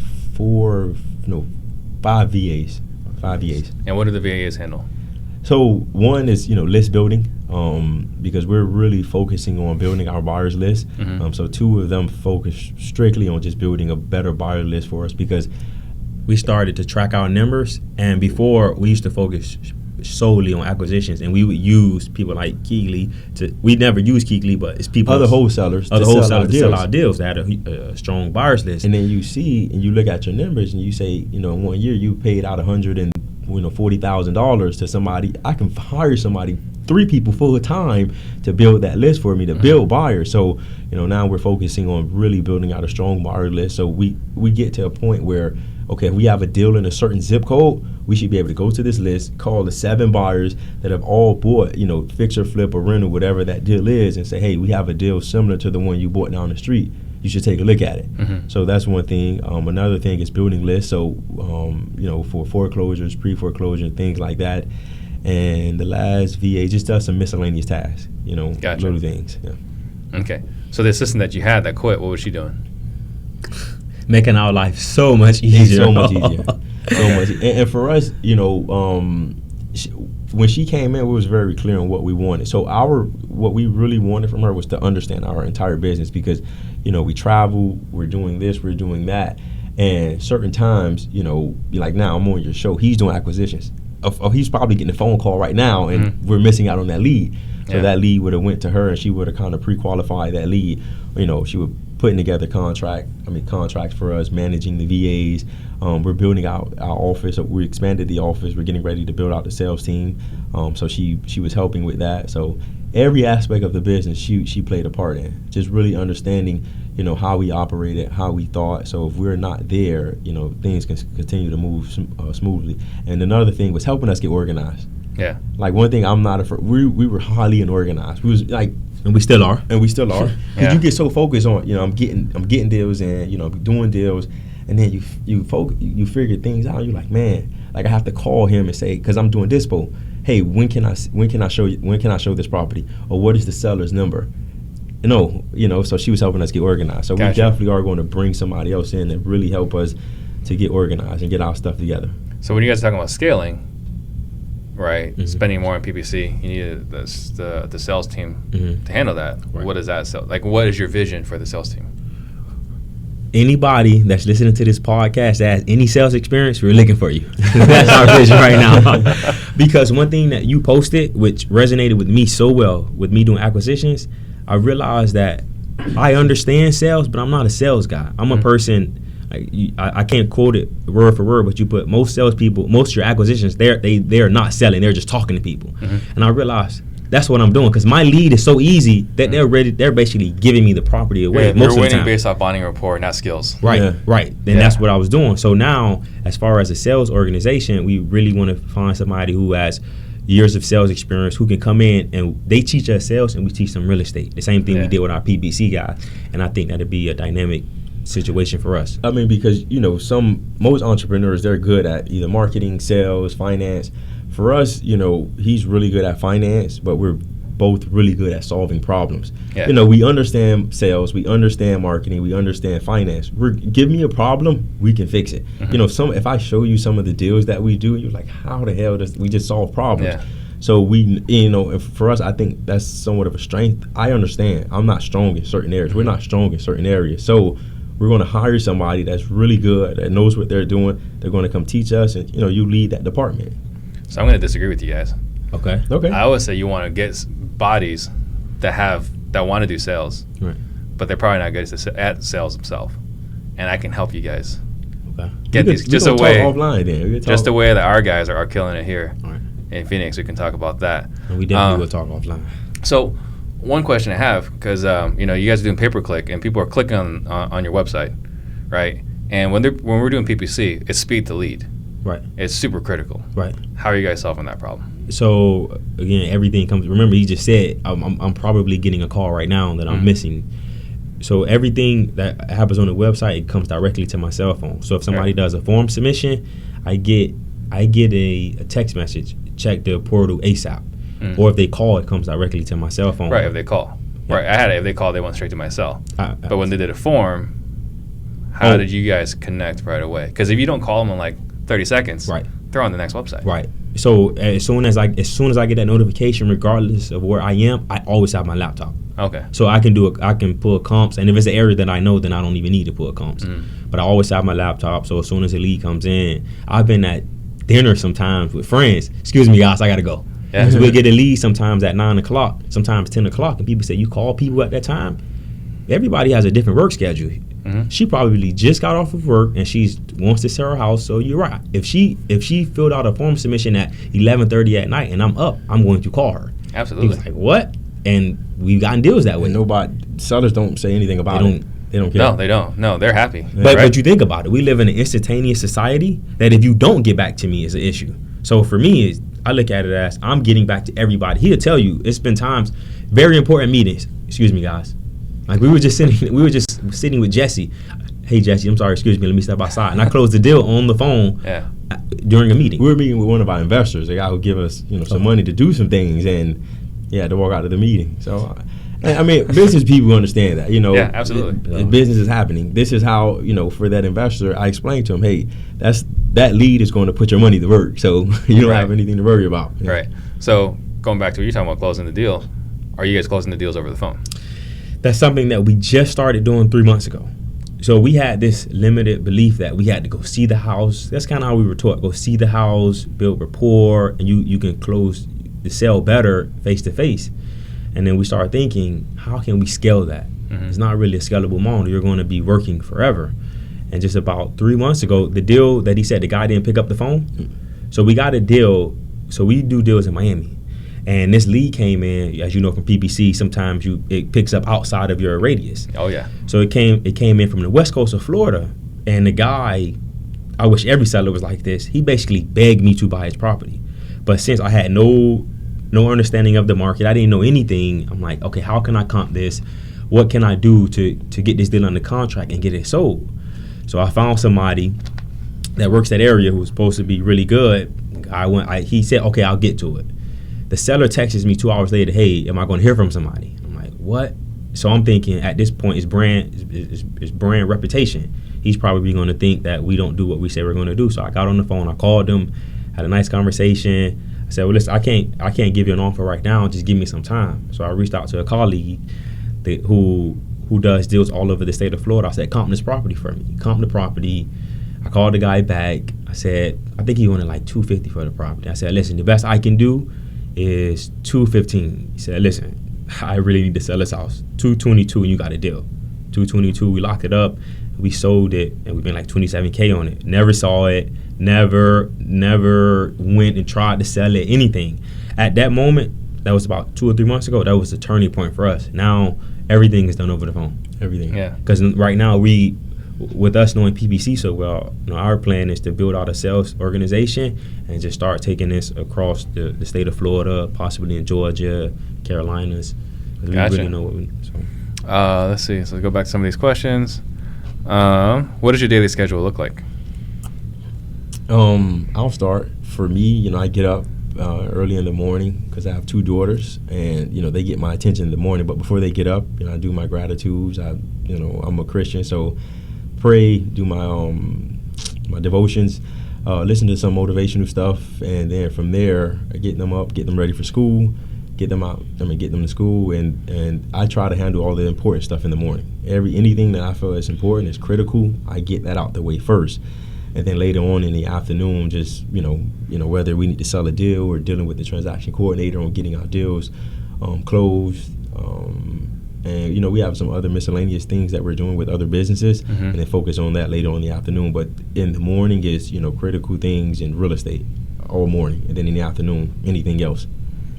Speaker 3: VAs. 5 VAs.
Speaker 1: And what do the VAs handle?
Speaker 3: So one is list building, because we're really focusing on building our buyers list. So 2 of them focus strictly on just building a better buyer list for us, because
Speaker 2: we started to track our numbers, and before we used to focus solely on acquisitions, and we would use people like Keegley we never use Keegley, but it's people,
Speaker 3: other wholesalers
Speaker 2: to sell our deals that had a strong buyers list.
Speaker 3: And then you look at your numbers and you say, in 1 year you paid out $140,000 to somebody. I can hire somebody, 3 people full time to build that list for me, to build buyers. So now we're focusing on really building out a strong buyer list. So we get to a point where, okay, if we have a deal in a certain zip code, we should be able to go to this list, call the 7 buyers that have all bought, fix or flip or rental, whatever that deal is, and say, hey, we have a deal similar to the one you bought down the street. You should take a look at it. So that's one thing. Another thing is building lists. So, for foreclosures, pre-foreclosure, things like that. And the last VA just does some miscellaneous tasks,
Speaker 1: Gotcha.
Speaker 3: Little things. Yeah.
Speaker 1: Okay. So the assistant that you had that quit, what was she doing?
Speaker 2: Making our life so much easier.
Speaker 3: So much easier. And for us, when she came in, we was very clear on what we wanted. So what we really wanted from her was to understand our entire business, because, we travel, we're doing this, we're doing that. And certain times, be like, now I'm on your show, he's doing acquisitions. He's probably getting a phone call right now, and we're missing out on that lead. So that lead would have went to her, and she would have kind of pre-qualified that lead. She would putting together contracts for us, managing the VAs. We're building out our office. We expanded the office. We're getting ready to build out the sales team. So she was helping with that. So every aspect of the business she played a part in. Just really understanding, how we operated, how we thought. So if we're not there, things can continue to move smoothly. And another thing was helping us get organized.
Speaker 1: Yeah.
Speaker 3: Like one thing I'm not afraid. We were highly unorganized. We was like.
Speaker 2: And we still are.
Speaker 3: Because
Speaker 1: Yeah.
Speaker 3: you get so focused on, I'm getting deals and, I'm doing deals, and then you figure things out. You're like, man, like I have to call him and say, because I'm doing dispo. Hey, when can I show this property, or what is the seller's number? So she was helping us get organized. So
Speaker 1: Gotcha.
Speaker 3: We definitely are going to bring somebody else in that really help us to get organized and get our stuff together.
Speaker 1: So when you guys are talking about scaling, right, spending more on PPC, you need the sales team to handle that.
Speaker 2: Right.
Speaker 1: What is that? What is your vision for the sales team?
Speaker 2: Anybody that's listening to this podcast that has any sales experience, we're looking for you. That's our vision right now. Because one thing that you posted, which resonated with me so well, with me doing acquisitions, I realized that I understand sales, but I'm not a sales guy. I'm a person. I can't quote it word for word, but you put most salespeople, most of your acquisitions, they are not selling. They're just talking to people. And I realized that's what I'm doing, because my lead is so easy that they're basically giving me the property away most
Speaker 1: You're
Speaker 2: of the
Speaker 1: winning
Speaker 2: time.
Speaker 1: based off bonding rapport, not skills.
Speaker 2: Right. Then that's what I was doing. So now, as far as a sales organization, we really want to find somebody who has years of sales experience, who can come in and they teach us sales and we teach them real estate. The same thing we did with our PPC guy. And I think that'd be a dynamic situation for us.
Speaker 3: I mean, because most entrepreneurs, they're good at either marketing, sales, finance. For us, he's really good at finance, but we're both really good at solving problems.
Speaker 1: Yeah.
Speaker 3: We understand sales, we understand marketing, we understand finance. Give me a problem, we can fix it.
Speaker 1: Mm-hmm.
Speaker 3: If I show you some of the deals that we do, you're like, how the hell does we just solve problems?
Speaker 1: Yeah.
Speaker 3: So for us, I think that's somewhat of a strength. I understand I'm not strong in certain areas. We're not strong in certain areas. So we're going to hire somebody that's really good, that knows what they're doing. They're going to come teach us, and you lead that department.
Speaker 1: So I'm going to disagree with you guys.
Speaker 2: Okay.
Speaker 1: I would say you want to get bodies that want to do sales,
Speaker 2: Right.
Speaker 1: but they're probably not good at sales themselves. And I can help you guys
Speaker 2: Okay.
Speaker 1: get these just a
Speaker 3: talk
Speaker 1: way,
Speaker 3: offline then.
Speaker 1: just the way that our guys are killing it here
Speaker 2: All right.
Speaker 1: in Phoenix. We can talk about that.
Speaker 2: And we definitely will talk offline.
Speaker 1: So one question I have, because you guys are doing pay-per-click and people are clicking on your website, right? And when we're doing PPC, it's speed to lead.
Speaker 2: Right.
Speaker 1: It's super critical.
Speaker 2: Right.
Speaker 1: How are you guys solving that problem?
Speaker 2: So again, everything comes. Remember, he just said I'm probably getting a call right now that I'm missing. So everything that happens on the website, it comes directly to my cell phone. So if somebody does a form submission, I get a text message, check the portal ASAP. Or if they call, it comes directly to my cell phone.
Speaker 1: Right, if they call.
Speaker 2: Yeah.
Speaker 1: Right, I had it. If they call, they went straight to my cell. But when they did a form, how did you guys connect right away? Because if you don't call them in like 30 seconds,
Speaker 2: Right.
Speaker 1: they're on the next website.
Speaker 2: Right. So as soon as I get that notification, regardless of where I am, I always have my laptop.
Speaker 1: Okay.
Speaker 2: So I can pull comps, and if it's an area that I know, then I don't even need to pull comps. But I always have my laptop, so as soon as the lead comes in, I've been at dinner sometimes with friends. Excuse me, guys, I gotta go.
Speaker 1: Yeah.
Speaker 2: Because we'll get a lead sometimes at 9 o'clock, sometimes 10 o'clock, and people say, you call people at that time? Everybody has a different work schedule. She probably just got off of work and she wants to sell her house, so you're right. If she filled out a form submission at 11:30 at night and I'm up, I'm going to call her.
Speaker 1: Absolutely.
Speaker 2: He was like, what? And we've gotten deals that way.
Speaker 3: And sellers don't say anything about it. They don't care.
Speaker 1: No, they don't. No, they're happy.
Speaker 2: But you think about it. We live in an instantaneous society that if you don't get back to me, it's an issue. So for me, I look at it as I'm getting back to everybody. He'll tell you it's been times, very important meetings. Excuse me, guys. Like we were just sitting with Jesse. Hey Jesse, I'm sorry, excuse me, let me step outside. And I closed the deal on the phone during a meeting.
Speaker 3: We were meeting with one of our investors, a guy who give us some money to do some things, and had to walk out of the meeting. So I mean, business people understand that,
Speaker 1: Yeah, absolutely.
Speaker 3: Business is happening. This is how, for that investor, I explained to him, hey, that lead is going to put your money to work, so you don't have anything to worry about.
Speaker 1: Yeah. Right. So going back to what you're talking about, closing the deal, are you guys closing the deals over the phone?
Speaker 2: That's something that we just started doing 3 months ago. So we had this limited belief that we had to go see the house. That's kind of how we were taught. Go see the house, build rapport, and you can close the sale better face to face. And then we started thinking, how can we scale that? It's not really a scalable model. You're going to be working forever. And just about 3 months ago, the deal that he said the guy didn't pick up the phone. So we got a deal. So we do deals in Miami. And this lead came in, as you know from PPC, sometimes it picks up outside of your radius.
Speaker 1: Oh, yeah.
Speaker 2: So it came in from the west coast of Florida. And the guy, I wish every seller was like this, he basically begged me to buy his property. But since I had no understanding of the market, I didn't know anything, I'm like, okay, how can I comp this? What can I do to get this deal under contract and get it sold? So I found somebody that works that area who's supposed to be really good. He said, okay, I'll get to it. The seller texts me 2 hours later, hey, am I going to hear from somebody? I'm like, what? So I'm thinking at this point, it's brand reputation. He's probably going to think that we don't do what we say we're going to do. So I got on the phone, I called him, had a nice conversation. I said, well, listen, I can't give you an offer right now. Just give me some time. So I reached out to a colleague who does deals all over the state of Florida. I said, comp this property for me. Comp the property. I called the guy back. I said, I think he wanted like $250 for the property. I said, listen, the best I can do is $215. He said, listen, I really need to sell this house. $222 and you got a deal. $222, we locked it up, we sold it, and we made like $27K on it. Never saw it, never went and tried to sell it, anything. At that moment, that was about 2 or 3 months ago. That was the turning point for us. Now everything is done over the phone.
Speaker 3: Everything.
Speaker 1: Yeah.
Speaker 2: Because right now with us knowing PPC so well, our plan is to build out a sales organization and just start taking this across the state of Florida, possibly in Georgia, Carolinas.
Speaker 1: Gotcha.
Speaker 2: We really know what we. So.
Speaker 1: Let's see. So go back to some of these questions. What does your daily schedule look like?
Speaker 3: I'll start. For me, I get up early in the morning because I have 2 daughters, and they get my attention in the morning. But before they get up, I do my gratitudes. I'm a Christian, so pray, do my devotions, listen to some motivational stuff, and then from there, I get them up, get them ready for school, get them out. Get them to school, and I try to handle all the important stuff in the morning. Anything that I feel is important, is critical, I get that out the way first. And then later on in the afternoon, just whether we need to sell a deal or dealing with the transaction coordinator on getting our deals closed, and we have some other miscellaneous things that we're doing with other businesses, and then focus on that later on in the afternoon. But in the morning is critical things in real estate all morning, and then in the afternoon anything else.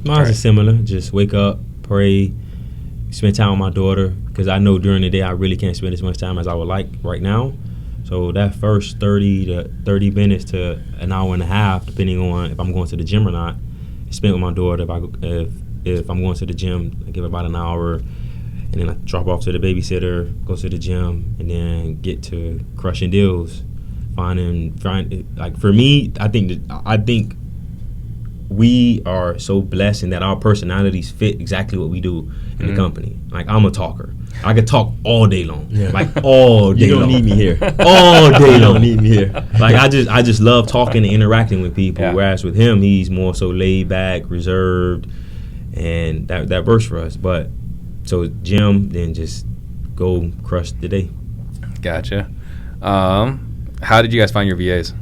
Speaker 2: Mine's is similar. Just wake up, pray, spend time with my daughter, because I know during the day I really can't spend as much time as I would like right now. So that first 30 minutes to an hour and a half, depending on if I'm going to the gym or not, spend with my daughter. If I'm going to the gym, I give about an hour, and then I drop off to the babysitter, go to the gym, and then get to crushing deals. Like for me, I think we are so blessed in that our personalities fit exactly what we do in the company. Like, I'm a talker. I could talk all day long. Yeah. Like all day long.
Speaker 3: You don't need me here.
Speaker 2: All day long.
Speaker 3: You don't need me here.
Speaker 2: Like I just love talking and interacting with people.
Speaker 1: Yeah.
Speaker 2: Whereas with him, he's more so laid back, reserved, and that works for us. But so gym, then just go crush the day.
Speaker 1: Gotcha. How did you guys find your VAs?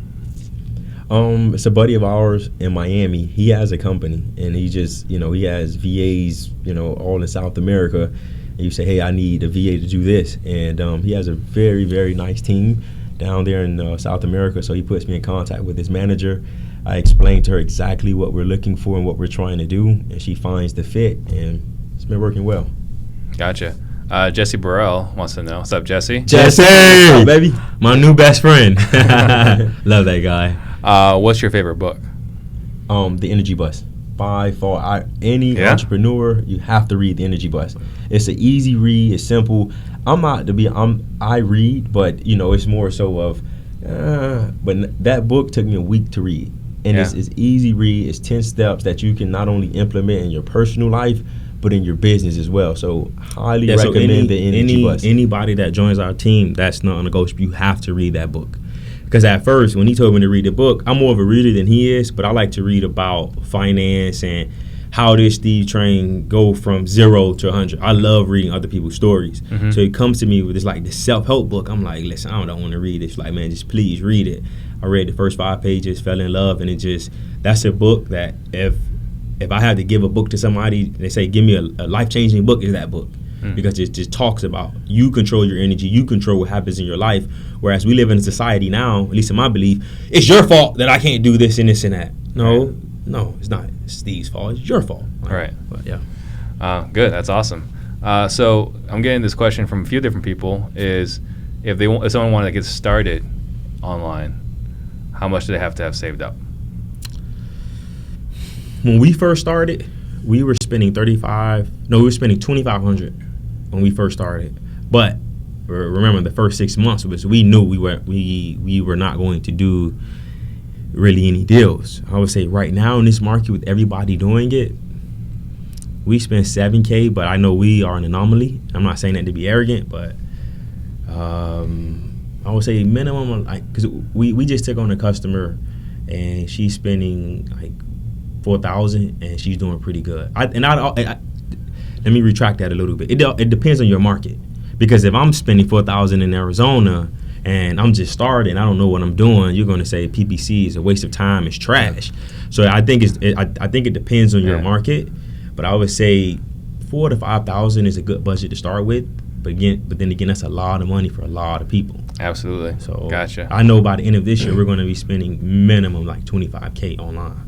Speaker 3: It's a buddy of ours in Miami. He has a company, and he just, he has VAs, all in South America. And you say, hey, I need a VA to do this. And he has a very, very nice team down there in South America. So he puts me in contact with his manager. I explain to her exactly what we're looking for and what we're trying to do, and she finds the fit, and it's been working well.
Speaker 1: Gotcha. Jesse Burrell wants to know. What's up, Jesse?
Speaker 2: Jesse!
Speaker 3: What's up, baby?
Speaker 2: My new best friend. Love that guy.
Speaker 1: What's your favorite book?
Speaker 3: The Energy Bus. By far, any entrepreneur, you have to read The Energy Bus. It's an easy read. It's simple. I read, but it's more so of. But that book took me a week to read, and it's easy read. It's 10 steps that you can not only implement in your personal life, but in your business as well. So highly recommend The Energy Bus.
Speaker 2: Anybody that joins our team, that's not negotiable. You have to read that book. Because at first, when he told me to read the book, I'm more of a reader than he is, but I like to read about finance and how did Steve Train go from 0 to 100. I love reading other people's stories. Mm-hmm. So he comes to me with this self-help book. I'm like, listen, I don't want to read this. Like, man, just please read it. I read the first 5 pages, fell in love, and that's a book that if I had to give a book to somebody, they say, give me a life-changing book, is that book. Because it just talks about you control your energy, you control what happens in your life. Whereas we live in a society now, at least in my belief, it's your fault that I can't do this and this and that. No, it's not Steve's fault. It's your fault.
Speaker 1: Right.
Speaker 2: But yeah.
Speaker 1: Good. That's awesome. So I'm getting this question from a few different people: is if someone wanted to get started online, how much do they have to have saved up?
Speaker 2: When we first started, we were spending $2,500 when we first started. But remember, the first 6 months was we knew we were not going to do really any deals. I would say right now in this market with everybody doing it, we spend $7K, but I know we are an anomaly. I'm not saying that to be arrogant, but I would say minimum, because we just took on a customer and she's spending $4,000 and she's doing pretty good. Let me retract that a little bit. It depends on your market, because if I'm spending $4,000 in Arizona and I'm just starting, I don't know what I'm doing, you're going to say PPC is a waste of time, it's trash. So I think it depends on your market, but I would say $4,000 to $5,000 is a good budget to start with. But then again, that's a lot of money for a lot of people.
Speaker 1: Absolutely.
Speaker 2: So
Speaker 1: gotcha.
Speaker 2: I know by the end of this year we're going to be spending minimum $25K online.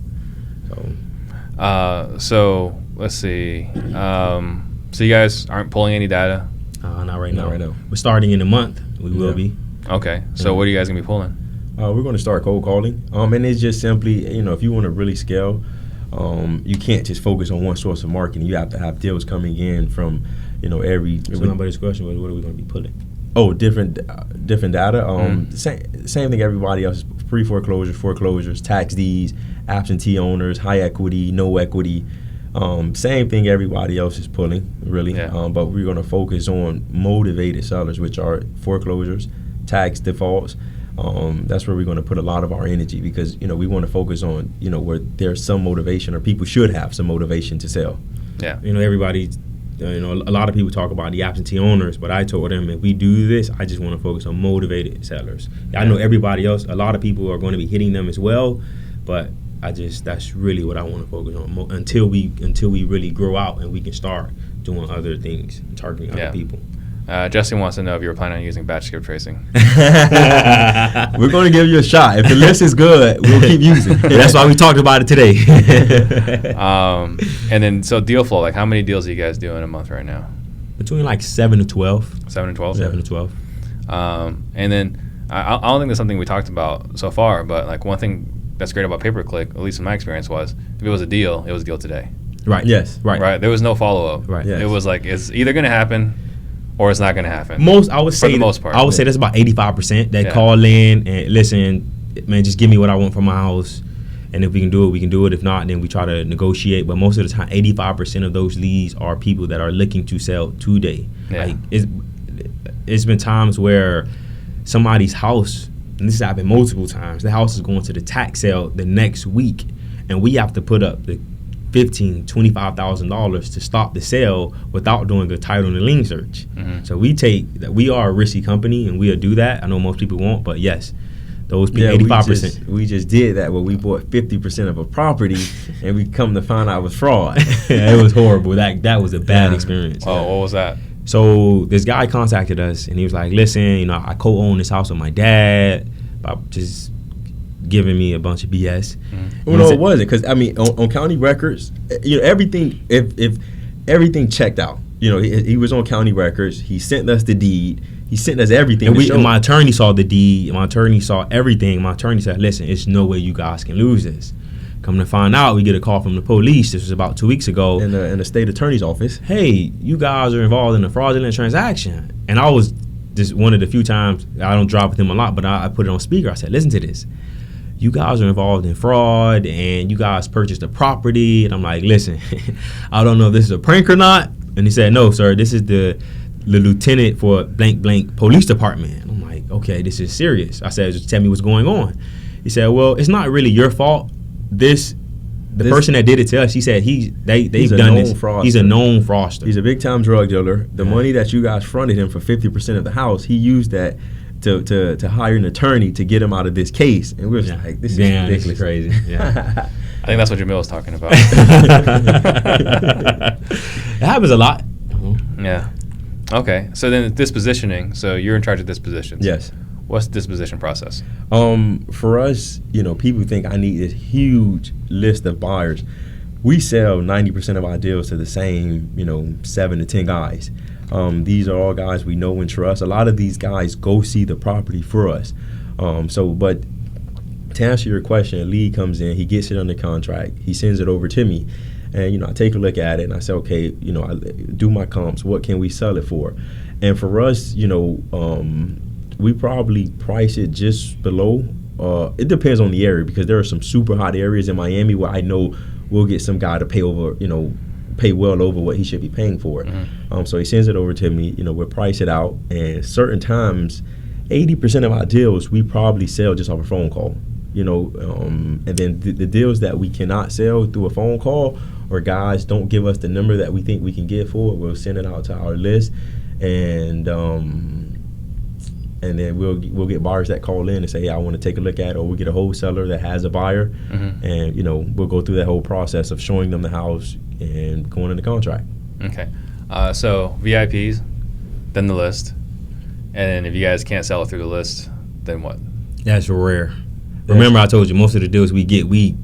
Speaker 1: So let's see. So you guys aren't pulling any data?
Speaker 2: Not right now.
Speaker 3: Not right now.
Speaker 2: We're starting in a month. We will be.
Speaker 1: Okay. So what are you guys gonna be pulling?
Speaker 3: We're going to start cold calling. And it's just simply, if you want to really scale, you can't just focus on one source of marketing. You have to have deals coming in from, every.
Speaker 2: So nobody's question was, what are we going to be pulling?
Speaker 3: Oh, different data. Same thing everybody else. Pre-foreclosures, foreclosures, tax deeds, absentee owners, high equity, no equity. Same thing everybody else is pulling, really.
Speaker 1: Yeah.
Speaker 3: But we're going to focus on motivated sellers, which are foreclosures, tax defaults. That's where we're going to put a lot of our energy because, we want to focus on, where there's some motivation or people should have some motivation to sell.
Speaker 1: Yeah.
Speaker 2: Everybody, a lot of people talk about the absentee owners, but I told them if we do this, I just want to focus on motivated sellers. I know everybody else, a lot of people are going to be hitting them as well, but that's really what I want to focus on until we really grow out and we can start doing other things, targeting other people.
Speaker 1: Jesse wants to know if you were planning on using batch skip tracing.
Speaker 3: We're going to give you a shot. If the list is good, we'll keep using it.
Speaker 2: That's why we talked about it today.
Speaker 1: And then, so deal flow, like how many deals are you guys doing a month right now?
Speaker 2: Between like 7 to 12.
Speaker 1: 7 to 12?
Speaker 2: 7 to 12.
Speaker 1: And then, I don't think that's something we talked about so far, but like one thing that's great about pay-per-click, at least in my experience, was if it was a deal today.
Speaker 2: Right.
Speaker 3: Yes.
Speaker 1: Right. There was no follow-up.
Speaker 2: Right.
Speaker 3: Yes.
Speaker 1: It was like, it's either going to happen or it's not going to happen.
Speaker 2: I would say
Speaker 1: for the most part.
Speaker 2: I would say that's about 85% that call in and listen, man, just give me what I want for my house. And if we can do it, we can do it. If not, then we try to negotiate. But most of the time, 85% of those leads are people that are looking to sell today.
Speaker 1: Yeah.
Speaker 2: Like it's been times where somebody's house, and this has happened multiple times, the house is going to the tax sale the next week, and we have to put up the $15,000, $25,000 to stop the sale without doing a title and a lien search.
Speaker 1: Mm-hmm.
Speaker 2: So we are a risky company, and we'll do that. I know most people won't, but yes, those people, 85%.
Speaker 3: We just did that where we bought 50% of a property, and we come to find out it was fraud.
Speaker 2: It was horrible. That was a bad experience.
Speaker 1: Oh, what was that?
Speaker 2: So this guy contacted us, and he was like, listen, I co-own this house with my dad, about just giving me a bunch of BS.
Speaker 3: Well, no, it wasn't, because on county records, everything. If everything checked out, he was on county records. He sent us the deed. He sent us everything.
Speaker 2: And my attorney saw the deed. My attorney saw everything. My attorney said, listen, it's no way you guys can lose this. Come to find out, we get a call from the police. This was about 2 weeks ago.
Speaker 3: In the state attorney's office.
Speaker 2: Hey, you guys are involved in a fraudulent transaction. And I was just one of the few times, I don't drive with him a lot, but I put it on speaker. I said, listen to this. You guys are involved in fraud, and you guys purchased a property. And I'm like, listen, I don't know if this is a prank or not. And he said, no, sir, this is the lieutenant for blank blank police department. I'm like, okay, this is serious. I said, just tell me what's going on. He said, well, it's not really your fault. The person that did it to us, he said they've done this.
Speaker 3: Fraudster.
Speaker 2: He's a known fraudster.
Speaker 3: He's a big time drug dealer. The money that you guys fronted him for 50% of the house, he used that to hire an attorney to get him out of this case. And we're just like, this is ridiculous.
Speaker 2: This is crazy. Yeah.
Speaker 1: I think that's what Jamil was talking about.
Speaker 2: It happens a lot.
Speaker 1: Yeah. Okay. So then dispositioning. So you're in charge of dispositions.
Speaker 3: Yes.
Speaker 1: What's the disposition process?
Speaker 3: For us, people think I need this huge list of buyers. We sell 90% of our deals to the same, 7 to 10 guys. These are all guys we know and trust. A lot of these guys go see the property for us. But to answer your question, a lead comes in, he gets it under contract, he sends it over to me, and I take a look at it and I say, okay, I do my comps. What can we sell it for? And for us, we probably price it just below. It depends on the area, because there are some super hot areas in Miami where I know we'll get some guy to pay well over what he should be paying for it. Mm-hmm. So he sends it over to me. We'll price it out, and certain times, 80% of our deals we probably sell just off a phone call. And then the deals that we cannot sell through a phone call, or guys don't give us the number that we think we can get for it, we'll send it out to our list, and then we'll get buyers that call in and say, hey, I want to take a look at it, or we get a wholesaler that has a buyer, mm-hmm. and we'll go through that whole process of showing them the house and going into contract.
Speaker 1: Okay, so VIPs, then the list, and if you guys can't sell it through the list, then what?
Speaker 2: That's rare. Remember, I told you most of the deals we get, we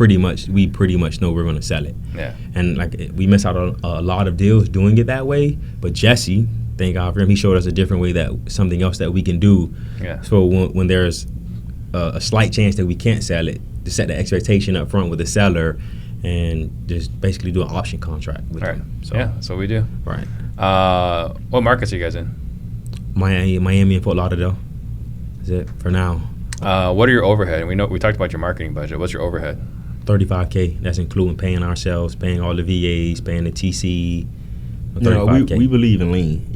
Speaker 2: pretty much know we're going to sell it.
Speaker 1: Yeah.
Speaker 2: And like we miss out on a lot of deals doing it that way. But Jesse, thank God for him, he showed us a different way, that something else that we can do.
Speaker 1: Yeah.
Speaker 2: So when there's a slight chance that we can't sell it, to set the expectation up front with the seller, and just basically do an option contract with them. So,
Speaker 1: yeah, that's what we do.
Speaker 2: Right.
Speaker 1: What markets are you guys in?
Speaker 2: Miami and Fort Lauderdale. That's it for now.
Speaker 1: What are your overhead? And we talked about your marketing budget. What's your overhead?
Speaker 2: $35K. That's including paying ourselves, paying all the VAs, paying the TC.
Speaker 3: We believe in lean.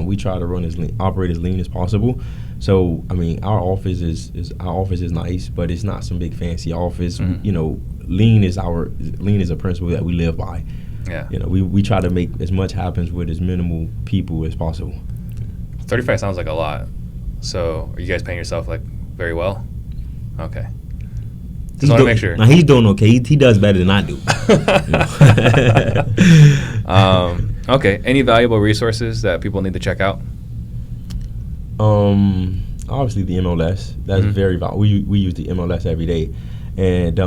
Speaker 3: We try to operate as lean as possible. So I mean, our office is nice, but it's not some big fancy office. Lean is a principle that we live by.
Speaker 1: Yeah.
Speaker 3: We try to make as much happens with as minimal people as possible.
Speaker 1: 35 sounds like a lot. So are you guys paying yourself like very well? Okay. Just want to make sure.
Speaker 2: No, he's doing okay. He does better than I do.
Speaker 1: Okay. Any valuable resources that people need to check out?
Speaker 3: Obviously the MLS. That's very valuable. We use the MLS every day. And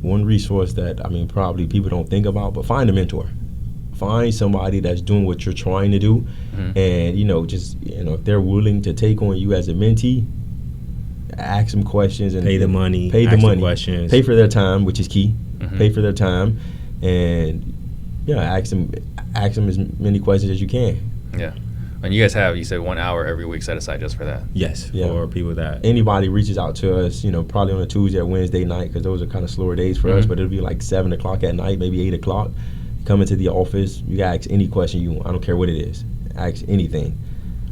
Speaker 3: one resource that probably people don't think about, but find a mentor. Find somebody that's doing what you're trying to do, and if they're willing to take on you as a mentee, ask them questions and
Speaker 2: pay the money, questions,
Speaker 3: pay for their time, which is key. Pay for their time, and ask them as many questions as you can.
Speaker 1: Yeah. And you guys have, you said 1 hour every week set aside just for that.
Speaker 2: Yes, for people that
Speaker 3: anybody reaches out to us, probably on a Tuesday or Wednesday night, because those are kind of slower days for us. But it'll be like 7 o'clock at night, maybe 8 o'clock. Come into the office. You can ask any question you want. I don't care what it is. Ask anything.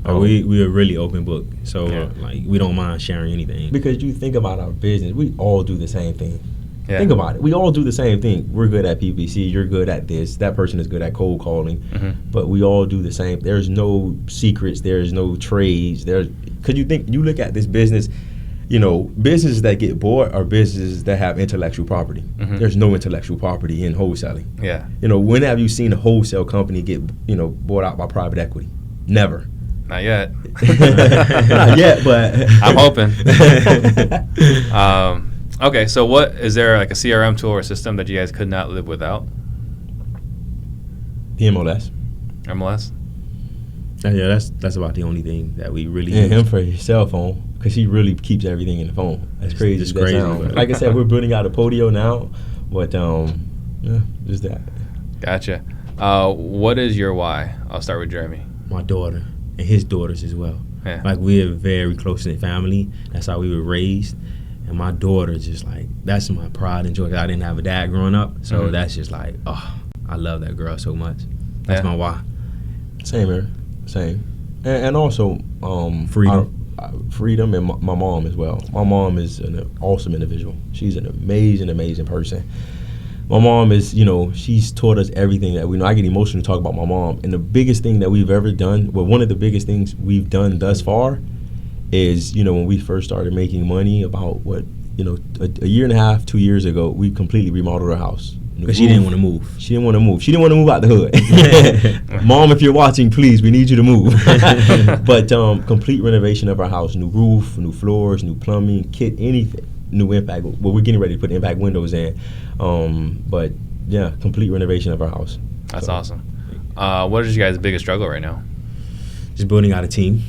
Speaker 2: We are really open book, so we don't mind sharing anything.
Speaker 3: Because you think about our business, we all do the same thing.
Speaker 1: Yeah.
Speaker 3: Think about it. We all do the same thing. We're good at PPC. You're good at this. That person is good at cold calling. But we all do the same. There's no secrets. There's no trades. Because you look at this business, businesses that get bought are businesses that have intellectual property. There's no intellectual property in wholesaling.
Speaker 1: Yeah.
Speaker 3: When have you seen a wholesale company get, bought out by private equity? Never.
Speaker 1: Not yet.
Speaker 3: Not yet, but
Speaker 1: I'm hoping. Okay, so what is there like a CRM tool or system that you guys could not live without?
Speaker 3: The MLS.
Speaker 1: MLS?
Speaker 2: Yeah, that's about the only thing that we really
Speaker 3: And
Speaker 2: use.
Speaker 3: him for his cell phone, because he really keeps everything in the phone. That's crazy.
Speaker 2: It's crazy.
Speaker 3: But like I said, we're building out a Podio now, but just that.
Speaker 1: Gotcha. What is your why? I'll start with Jeremy.
Speaker 2: My daughter and his daughters as well.
Speaker 1: Yeah.
Speaker 2: Like, we're a very close-knit family. That's how we were raised. And my daughter just that's my pride and joy. 'Cause I didn't have a dad growing up, so that's just I love that girl so much. That's my why.
Speaker 3: Same here, same. And also
Speaker 2: Freedom.
Speaker 3: Freedom, and my mom as well. My mom is an awesome individual. She's an amazing person. My mom is, she's taught us everything that we know. I get emotional to talk about my mom. And the biggest thing that we've ever done, one of the biggest things we've done thus far is, when we first started making money about a year and a half, 2 years ago, we completely remodeled our house.
Speaker 2: Because she didn't want to move.
Speaker 3: She didn't want to move. She didn't want to move out the hood. Mom, if you're watching, please, we need you to move. But complete renovation of our house. New roof, new floors, new plumbing, anything. New impact. Well, we're getting ready to put impact windows in. But, yeah, complete renovation of our house.
Speaker 1: That's awesome. What is you guys' biggest struggle right now?
Speaker 2: Just building out a team.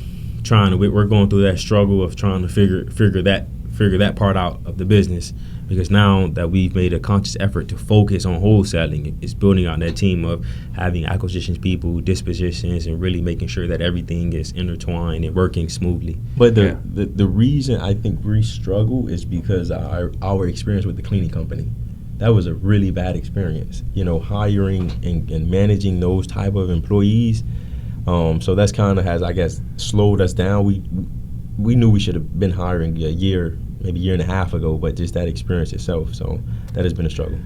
Speaker 2: We're going through that struggle of trying to figure that part out of the business, because now that we've made a conscious effort to focus on wholesaling, it's building out that team of having acquisitions people, dispositions, and really making sure that everything is intertwined and working smoothly.
Speaker 3: But the reason I think we struggle is because our experience with the cleaning company. That was a really bad experience, hiring and managing those type of employees. So that's kind of has, I guess, slowed us down. We knew we should have been hiring maybe a year and a half ago, but just that experience itself. So that has been a struggle.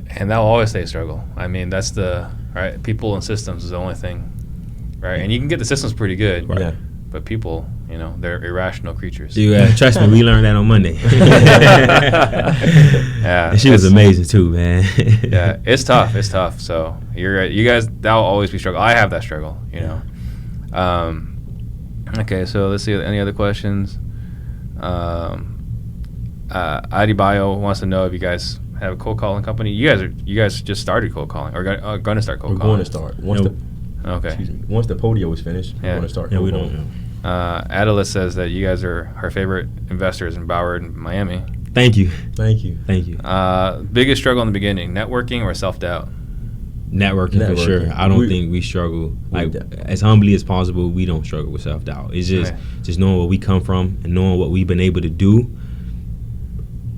Speaker 1: And that will always stay a struggle. I mean, that's right. People and systems is the only thing, right? And you can get the systems pretty good,
Speaker 3: right? Yeah.
Speaker 1: But people, they're irrational creatures.
Speaker 2: Trust me, we learned that on Monday.
Speaker 1: Yeah,
Speaker 2: and she was amazing too, man.
Speaker 1: Yeah, it's tough. So you guys, that'll always be struggle. I have that struggle, Okay, so let's see. Any other questions? Adebayo wants to know if you guys have a cold calling company? You guys just started cold calling, or going to start cold
Speaker 3: We're
Speaker 1: calling?
Speaker 3: going to start. Once
Speaker 1: Okay.
Speaker 3: Once the podio is finished, we're
Speaker 1: Yeah.
Speaker 3: going to start.
Speaker 2: Yeah, we
Speaker 3: cold
Speaker 2: don't
Speaker 3: calling.
Speaker 2: know.
Speaker 1: Adela says that you guys are her favorite investors in Broward and Miami.
Speaker 2: Thank you.
Speaker 3: Thank you.
Speaker 2: Thank you.
Speaker 1: Biggest struggle in the beginning, networking or self-doubt?
Speaker 2: Networking for sure.
Speaker 3: Networking.
Speaker 2: I don't think we struggle. Like, as humbly as possible, we don't struggle with self-doubt. It's just knowing where we come from and knowing what we've been able to do.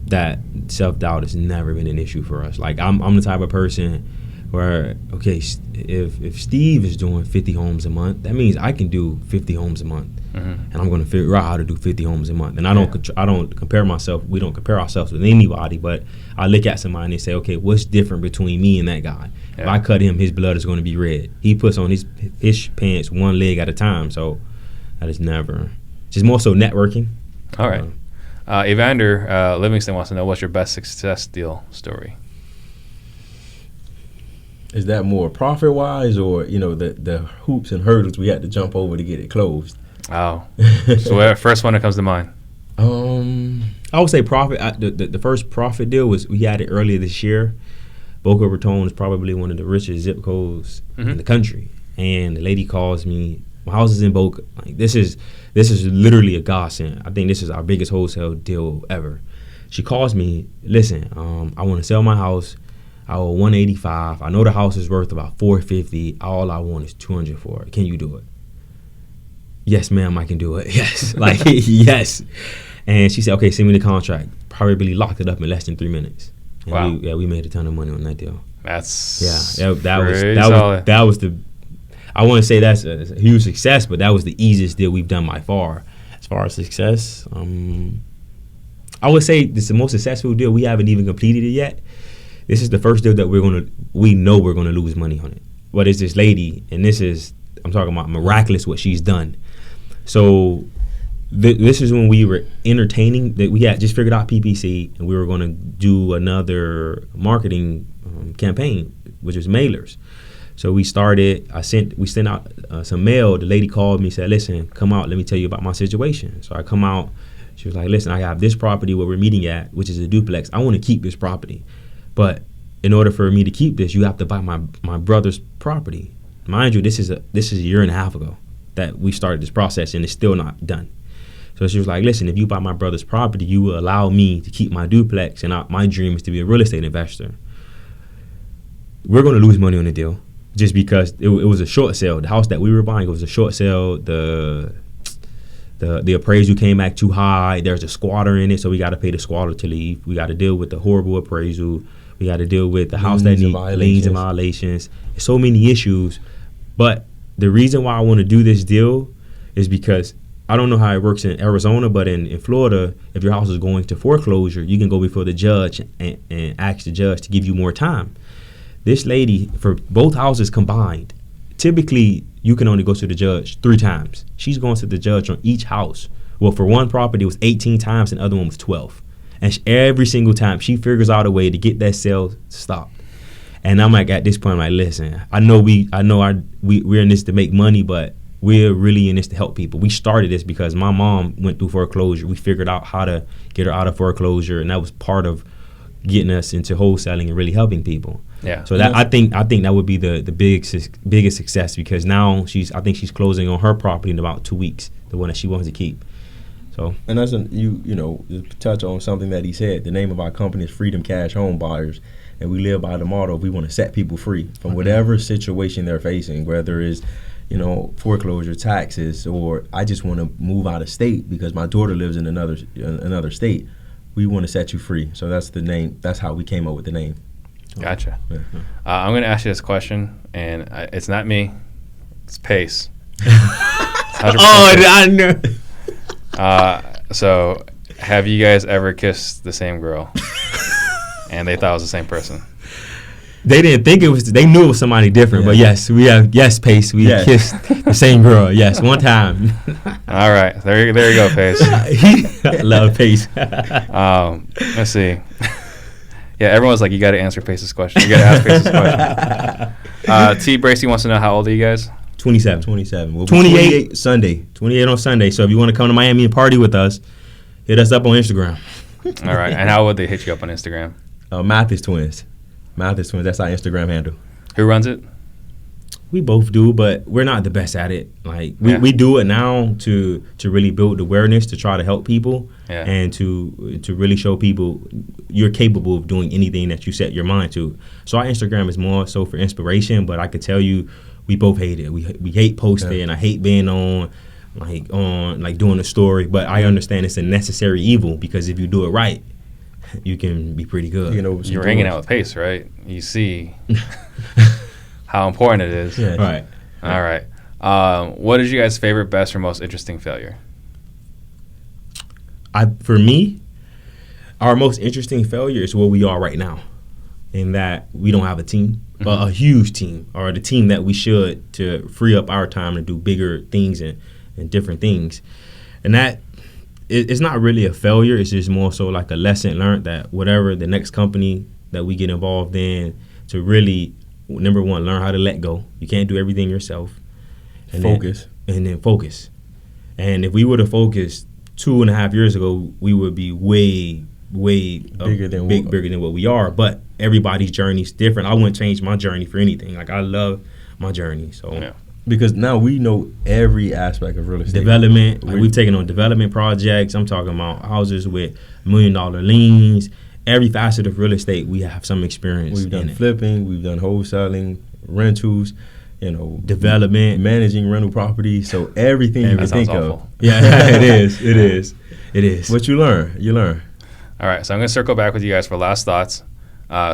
Speaker 2: That self-doubt has never been an issue for us. Like, I'm the type of person where, okay, if Steve is doing 50 homes a month, that means I can do 50 homes a month. And I'm going to figure out how to do 50 homes a month. And I don't compare myself. We don't compare ourselves with anybody. But I look at somebody and say, okay, what's different between me and that guy?
Speaker 1: Yeah.
Speaker 2: If I cut him, his blood is going to be red. He puts on his pants one leg at a time. So that is never. Just more so networking.
Speaker 1: All right. Evander Livingston wants to know, what's your best success deal story?
Speaker 3: Is that more profit wise, or the hoops and hurdles we had to jump over to get it closed?
Speaker 1: Oh, so first one that comes to mind.
Speaker 2: I would say profit. The first profit deal we had it earlier this year. Boca Raton is probably one of the richest zip codes in the country, and the lady calls me. My house is in Boca. Like, this is literally a godsend. I think this is our biggest wholesale deal ever. She calls me. Listen, I want to sell my house. I owe $185. I know the house is worth about $450. All I want is $200 for it. Can you do it? Yes, ma'am, I can do it. Yes, like yes. And she said, okay, send me the contract. Probably locked it up in less than 3 minutes. And
Speaker 1: Wow.
Speaker 2: we made a ton of money on that deal.
Speaker 1: That's
Speaker 2: That was the. I want to say that's a huge success, but that was the easiest deal we've done by far. As far as success, I would say this is the most successful deal. We haven't even completed it yet. This is the first deal that we know we're gonna lose money on it. But it's this lady, and I'm talking about miraculous what she's done. So this is when we were entertaining, that we had just figured out PPC, and we were going to do another marketing campaign, which was mailers. So we sent out some mail. The lady called me, said, listen, come out, let me tell you about my situation. So I come out. She was like, listen, I have this property where we're meeting at, which is a duplex. I want to keep this property, but in order for me to keep this, you have to buy my brother's property. Mind you, this is a year and a half ago that we started this process, and it's still not done. So she was like, listen, if you buy my brother's property, you will allow me to keep my duplex, and my dream is to be a real estate investor. We're going to lose money on the deal just because it was a short sale. The house that we were buying, it was a short sale. The appraisal came back too high. There's a squatter in it, so we got to pay the squatter to leave. We got to deal with the horrible appraisal. We got to deal with the house that needs liens and violations. There's so many issues. But the reason why I want to do this deal is because I don't know how it works in Arizona, but in Florida, if your house is going to foreclosure, you can go before the judge and ask the judge to give you more time. This lady, for both houses combined, typically you can only go to the judge 3 times. She's going to the judge on each house. Well, for one property, it was 18 times, and the other one was 12. And every single time, she figures out a way to get that sale stopped. And I'm like, at this point, I'm like, listen, I know we're in this to make money, but we're really in this to help people. We started this because my mom went through foreclosure. We figured out how to get her out of foreclosure, and that was part of getting us into wholesaling and really helping people.
Speaker 1: Yeah.
Speaker 2: So that I think that would be the biggest success, because now I think she's closing on her property in about 2 weeks, the one that she wants to keep. So.
Speaker 3: And that's you touch on something that he said. The name of our company is Freedom Cash Home Buyers, and we live by the motto: we want to set people free from whatever situation they're facing, whether it's foreclosure, taxes, or I just want to move out of state because my daughter lives in another state. We want to set you free. So that's the name. That's how we came up with the name.
Speaker 1: Gotcha.
Speaker 3: Yeah.
Speaker 1: I'm going to ask you this question, and it's not me. It's Pace.
Speaker 2: I know.
Speaker 1: So, have you guys ever kissed the same girl, and they thought it was the same person?
Speaker 2: They didn't think it was. They knew it was somebody different. Yeah. But yes, we have. Yes, Pace. We kissed the same girl. Yes, one time.
Speaker 1: All right, there you go, Pace.
Speaker 2: I love Pace.
Speaker 1: Let's see. Yeah, everyone's like, you got to answer Pace's question. You got to ask Pace's question. T. Bracey wants to know, how old are you guys?
Speaker 2: 27.
Speaker 3: We'll
Speaker 2: 28
Speaker 3: Sunday.
Speaker 2: 28 on Sunday. So if you want to come to Miami and party with us, hit us up on Instagram.
Speaker 1: All right. And how would they hit you up on Instagram?
Speaker 3: Mathis Twins. Mathis Twins. That's our Instagram handle.
Speaker 1: Who runs it?
Speaker 2: We both do, but we're not the best at it. Like we
Speaker 1: Yeah.
Speaker 2: do it now to really build awareness, to try to help people,
Speaker 1: Yeah.
Speaker 2: and to really show people you're capable of doing anything that you set your mind to. So our Instagram is more so for inspiration, but I could tell you we both hate it. We hate posting, and I hate being on doing a story. But I understand it's a necessary evil, because if you do it right, you can be pretty good.
Speaker 3: You know,
Speaker 1: You're hanging out with Pace, right? You see how important it is.
Speaker 3: Yeah.
Speaker 2: Right.
Speaker 1: All right. What is you guys' favorite, best, or most interesting failure?
Speaker 2: For me, our most interesting failure is where we are right now, in that we don't have a team, a huge team, or the team that we should, to free up our time to do bigger things and different things. And that it's not really a failure. It's just more so like a lesson learned, that whatever the next company that we get involved in, to really, number one, learn how to let go. You can't do everything yourself. And
Speaker 3: Focus.
Speaker 2: Then focus. And if we would have focused 2.5 years ago, we would be way bigger than what we are. But everybody's journey is different. I wouldn't change my journey for anything. Like, I love my journey. So
Speaker 1: Yeah.
Speaker 3: Because now we know every aspect of real estate.
Speaker 2: development, like we've taken on development projects. I'm talking about houses with $1 million liens. Every facet of real estate, we have some experience.
Speaker 3: We've done
Speaker 2: in it.
Speaker 3: flipping, we've done wholesaling, rentals,
Speaker 2: Development,
Speaker 3: managing rental properties. So everything you
Speaker 1: That
Speaker 3: can
Speaker 1: sounds
Speaker 3: think
Speaker 1: awful.
Speaker 3: of.
Speaker 2: Yeah, it is.
Speaker 3: But you learn.
Speaker 1: All right, so I'm going to circle back with you guys for last thoughts.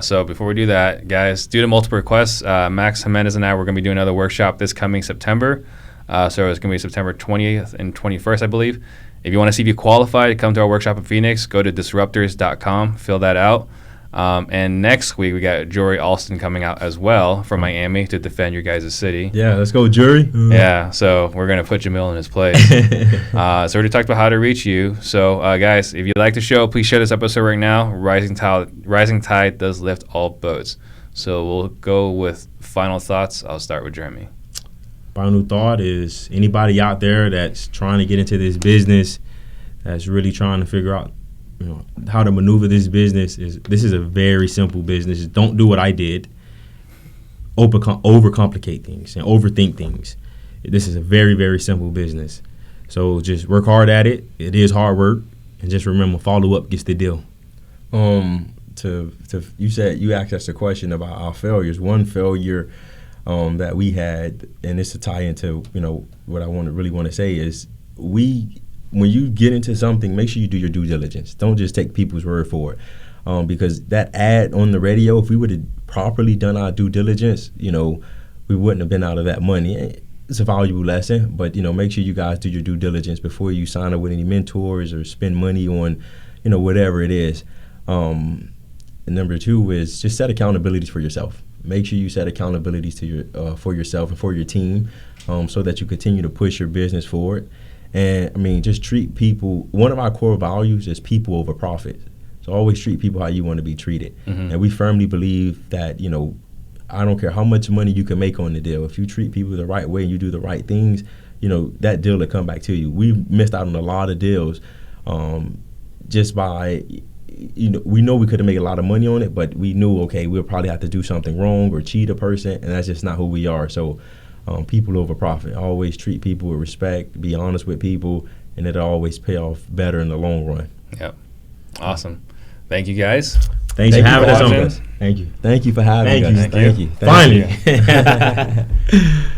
Speaker 1: So before we do that, guys, due to multiple requests, Max Jimenez and I, we're going to be doing another workshop this coming September. So it's going to be September 20th and 21st, I believe. If you want to see if you qualify to come to our workshop in Phoenix, go to disruptors.com, fill that out. And next week, we got Jory Alston coming out as well from Miami to defend your guys' city.
Speaker 3: Yeah, let's go, jury.
Speaker 1: Yeah, so we're going to put Jamil in his place. So we already talked about how to reach you. So, guys, if you like the show, please share this episode right now. Rising tide does lift all boats. So we'll go with final thoughts. I'll start with Jeremy.
Speaker 2: Final thought is, anybody out there that's trying to get into this business, that's really trying to figure out how to maneuver this business, this is a very simple business. Don't do what I did. Overcomplicate things and overthink things. This is a very, very simple business. So just work hard at it. It is hard work, and just remember, follow up gets the deal.
Speaker 3: You asked us a question about our failures. One failure that we had, and this to tie into what I really want to say is, when you get into something, make sure you do your due diligence. Don't just take people's word for it, because that ad on the radio, if we would have properly done our due diligence, we wouldn't have been out of that money. It's a valuable lesson, but make sure you guys do your due diligence before you sign up with any mentors or spend money on whatever it is. And number two is just set accountabilities for yourself. Make sure you set accountabilities to for yourself and for your team, so that you continue to push your business forward. And just treat people. One of our core values is people over profit. So always treat people how you want to be treated. Mm-hmm. And we firmly believe that, I don't care how much money you can make on the deal. If you treat people the right way and you do the right things, that deal will come back to you. We missed out on a lot of deals just by, we know we could have made a lot of money on it, but we knew, okay, we'll probably have to do something wrong or cheat a person, and that's just not who we are. So people over profit. Always treat people with respect, be honest with people, and it'll always pay off better in the long run.
Speaker 1: Yep. Awesome. Thank you, guys.
Speaker 2: Thanks for having us on.
Speaker 1: Thank you.
Speaker 3: Thank you for having us.
Speaker 2: Thank you.
Speaker 3: Thank you.
Speaker 2: Finally.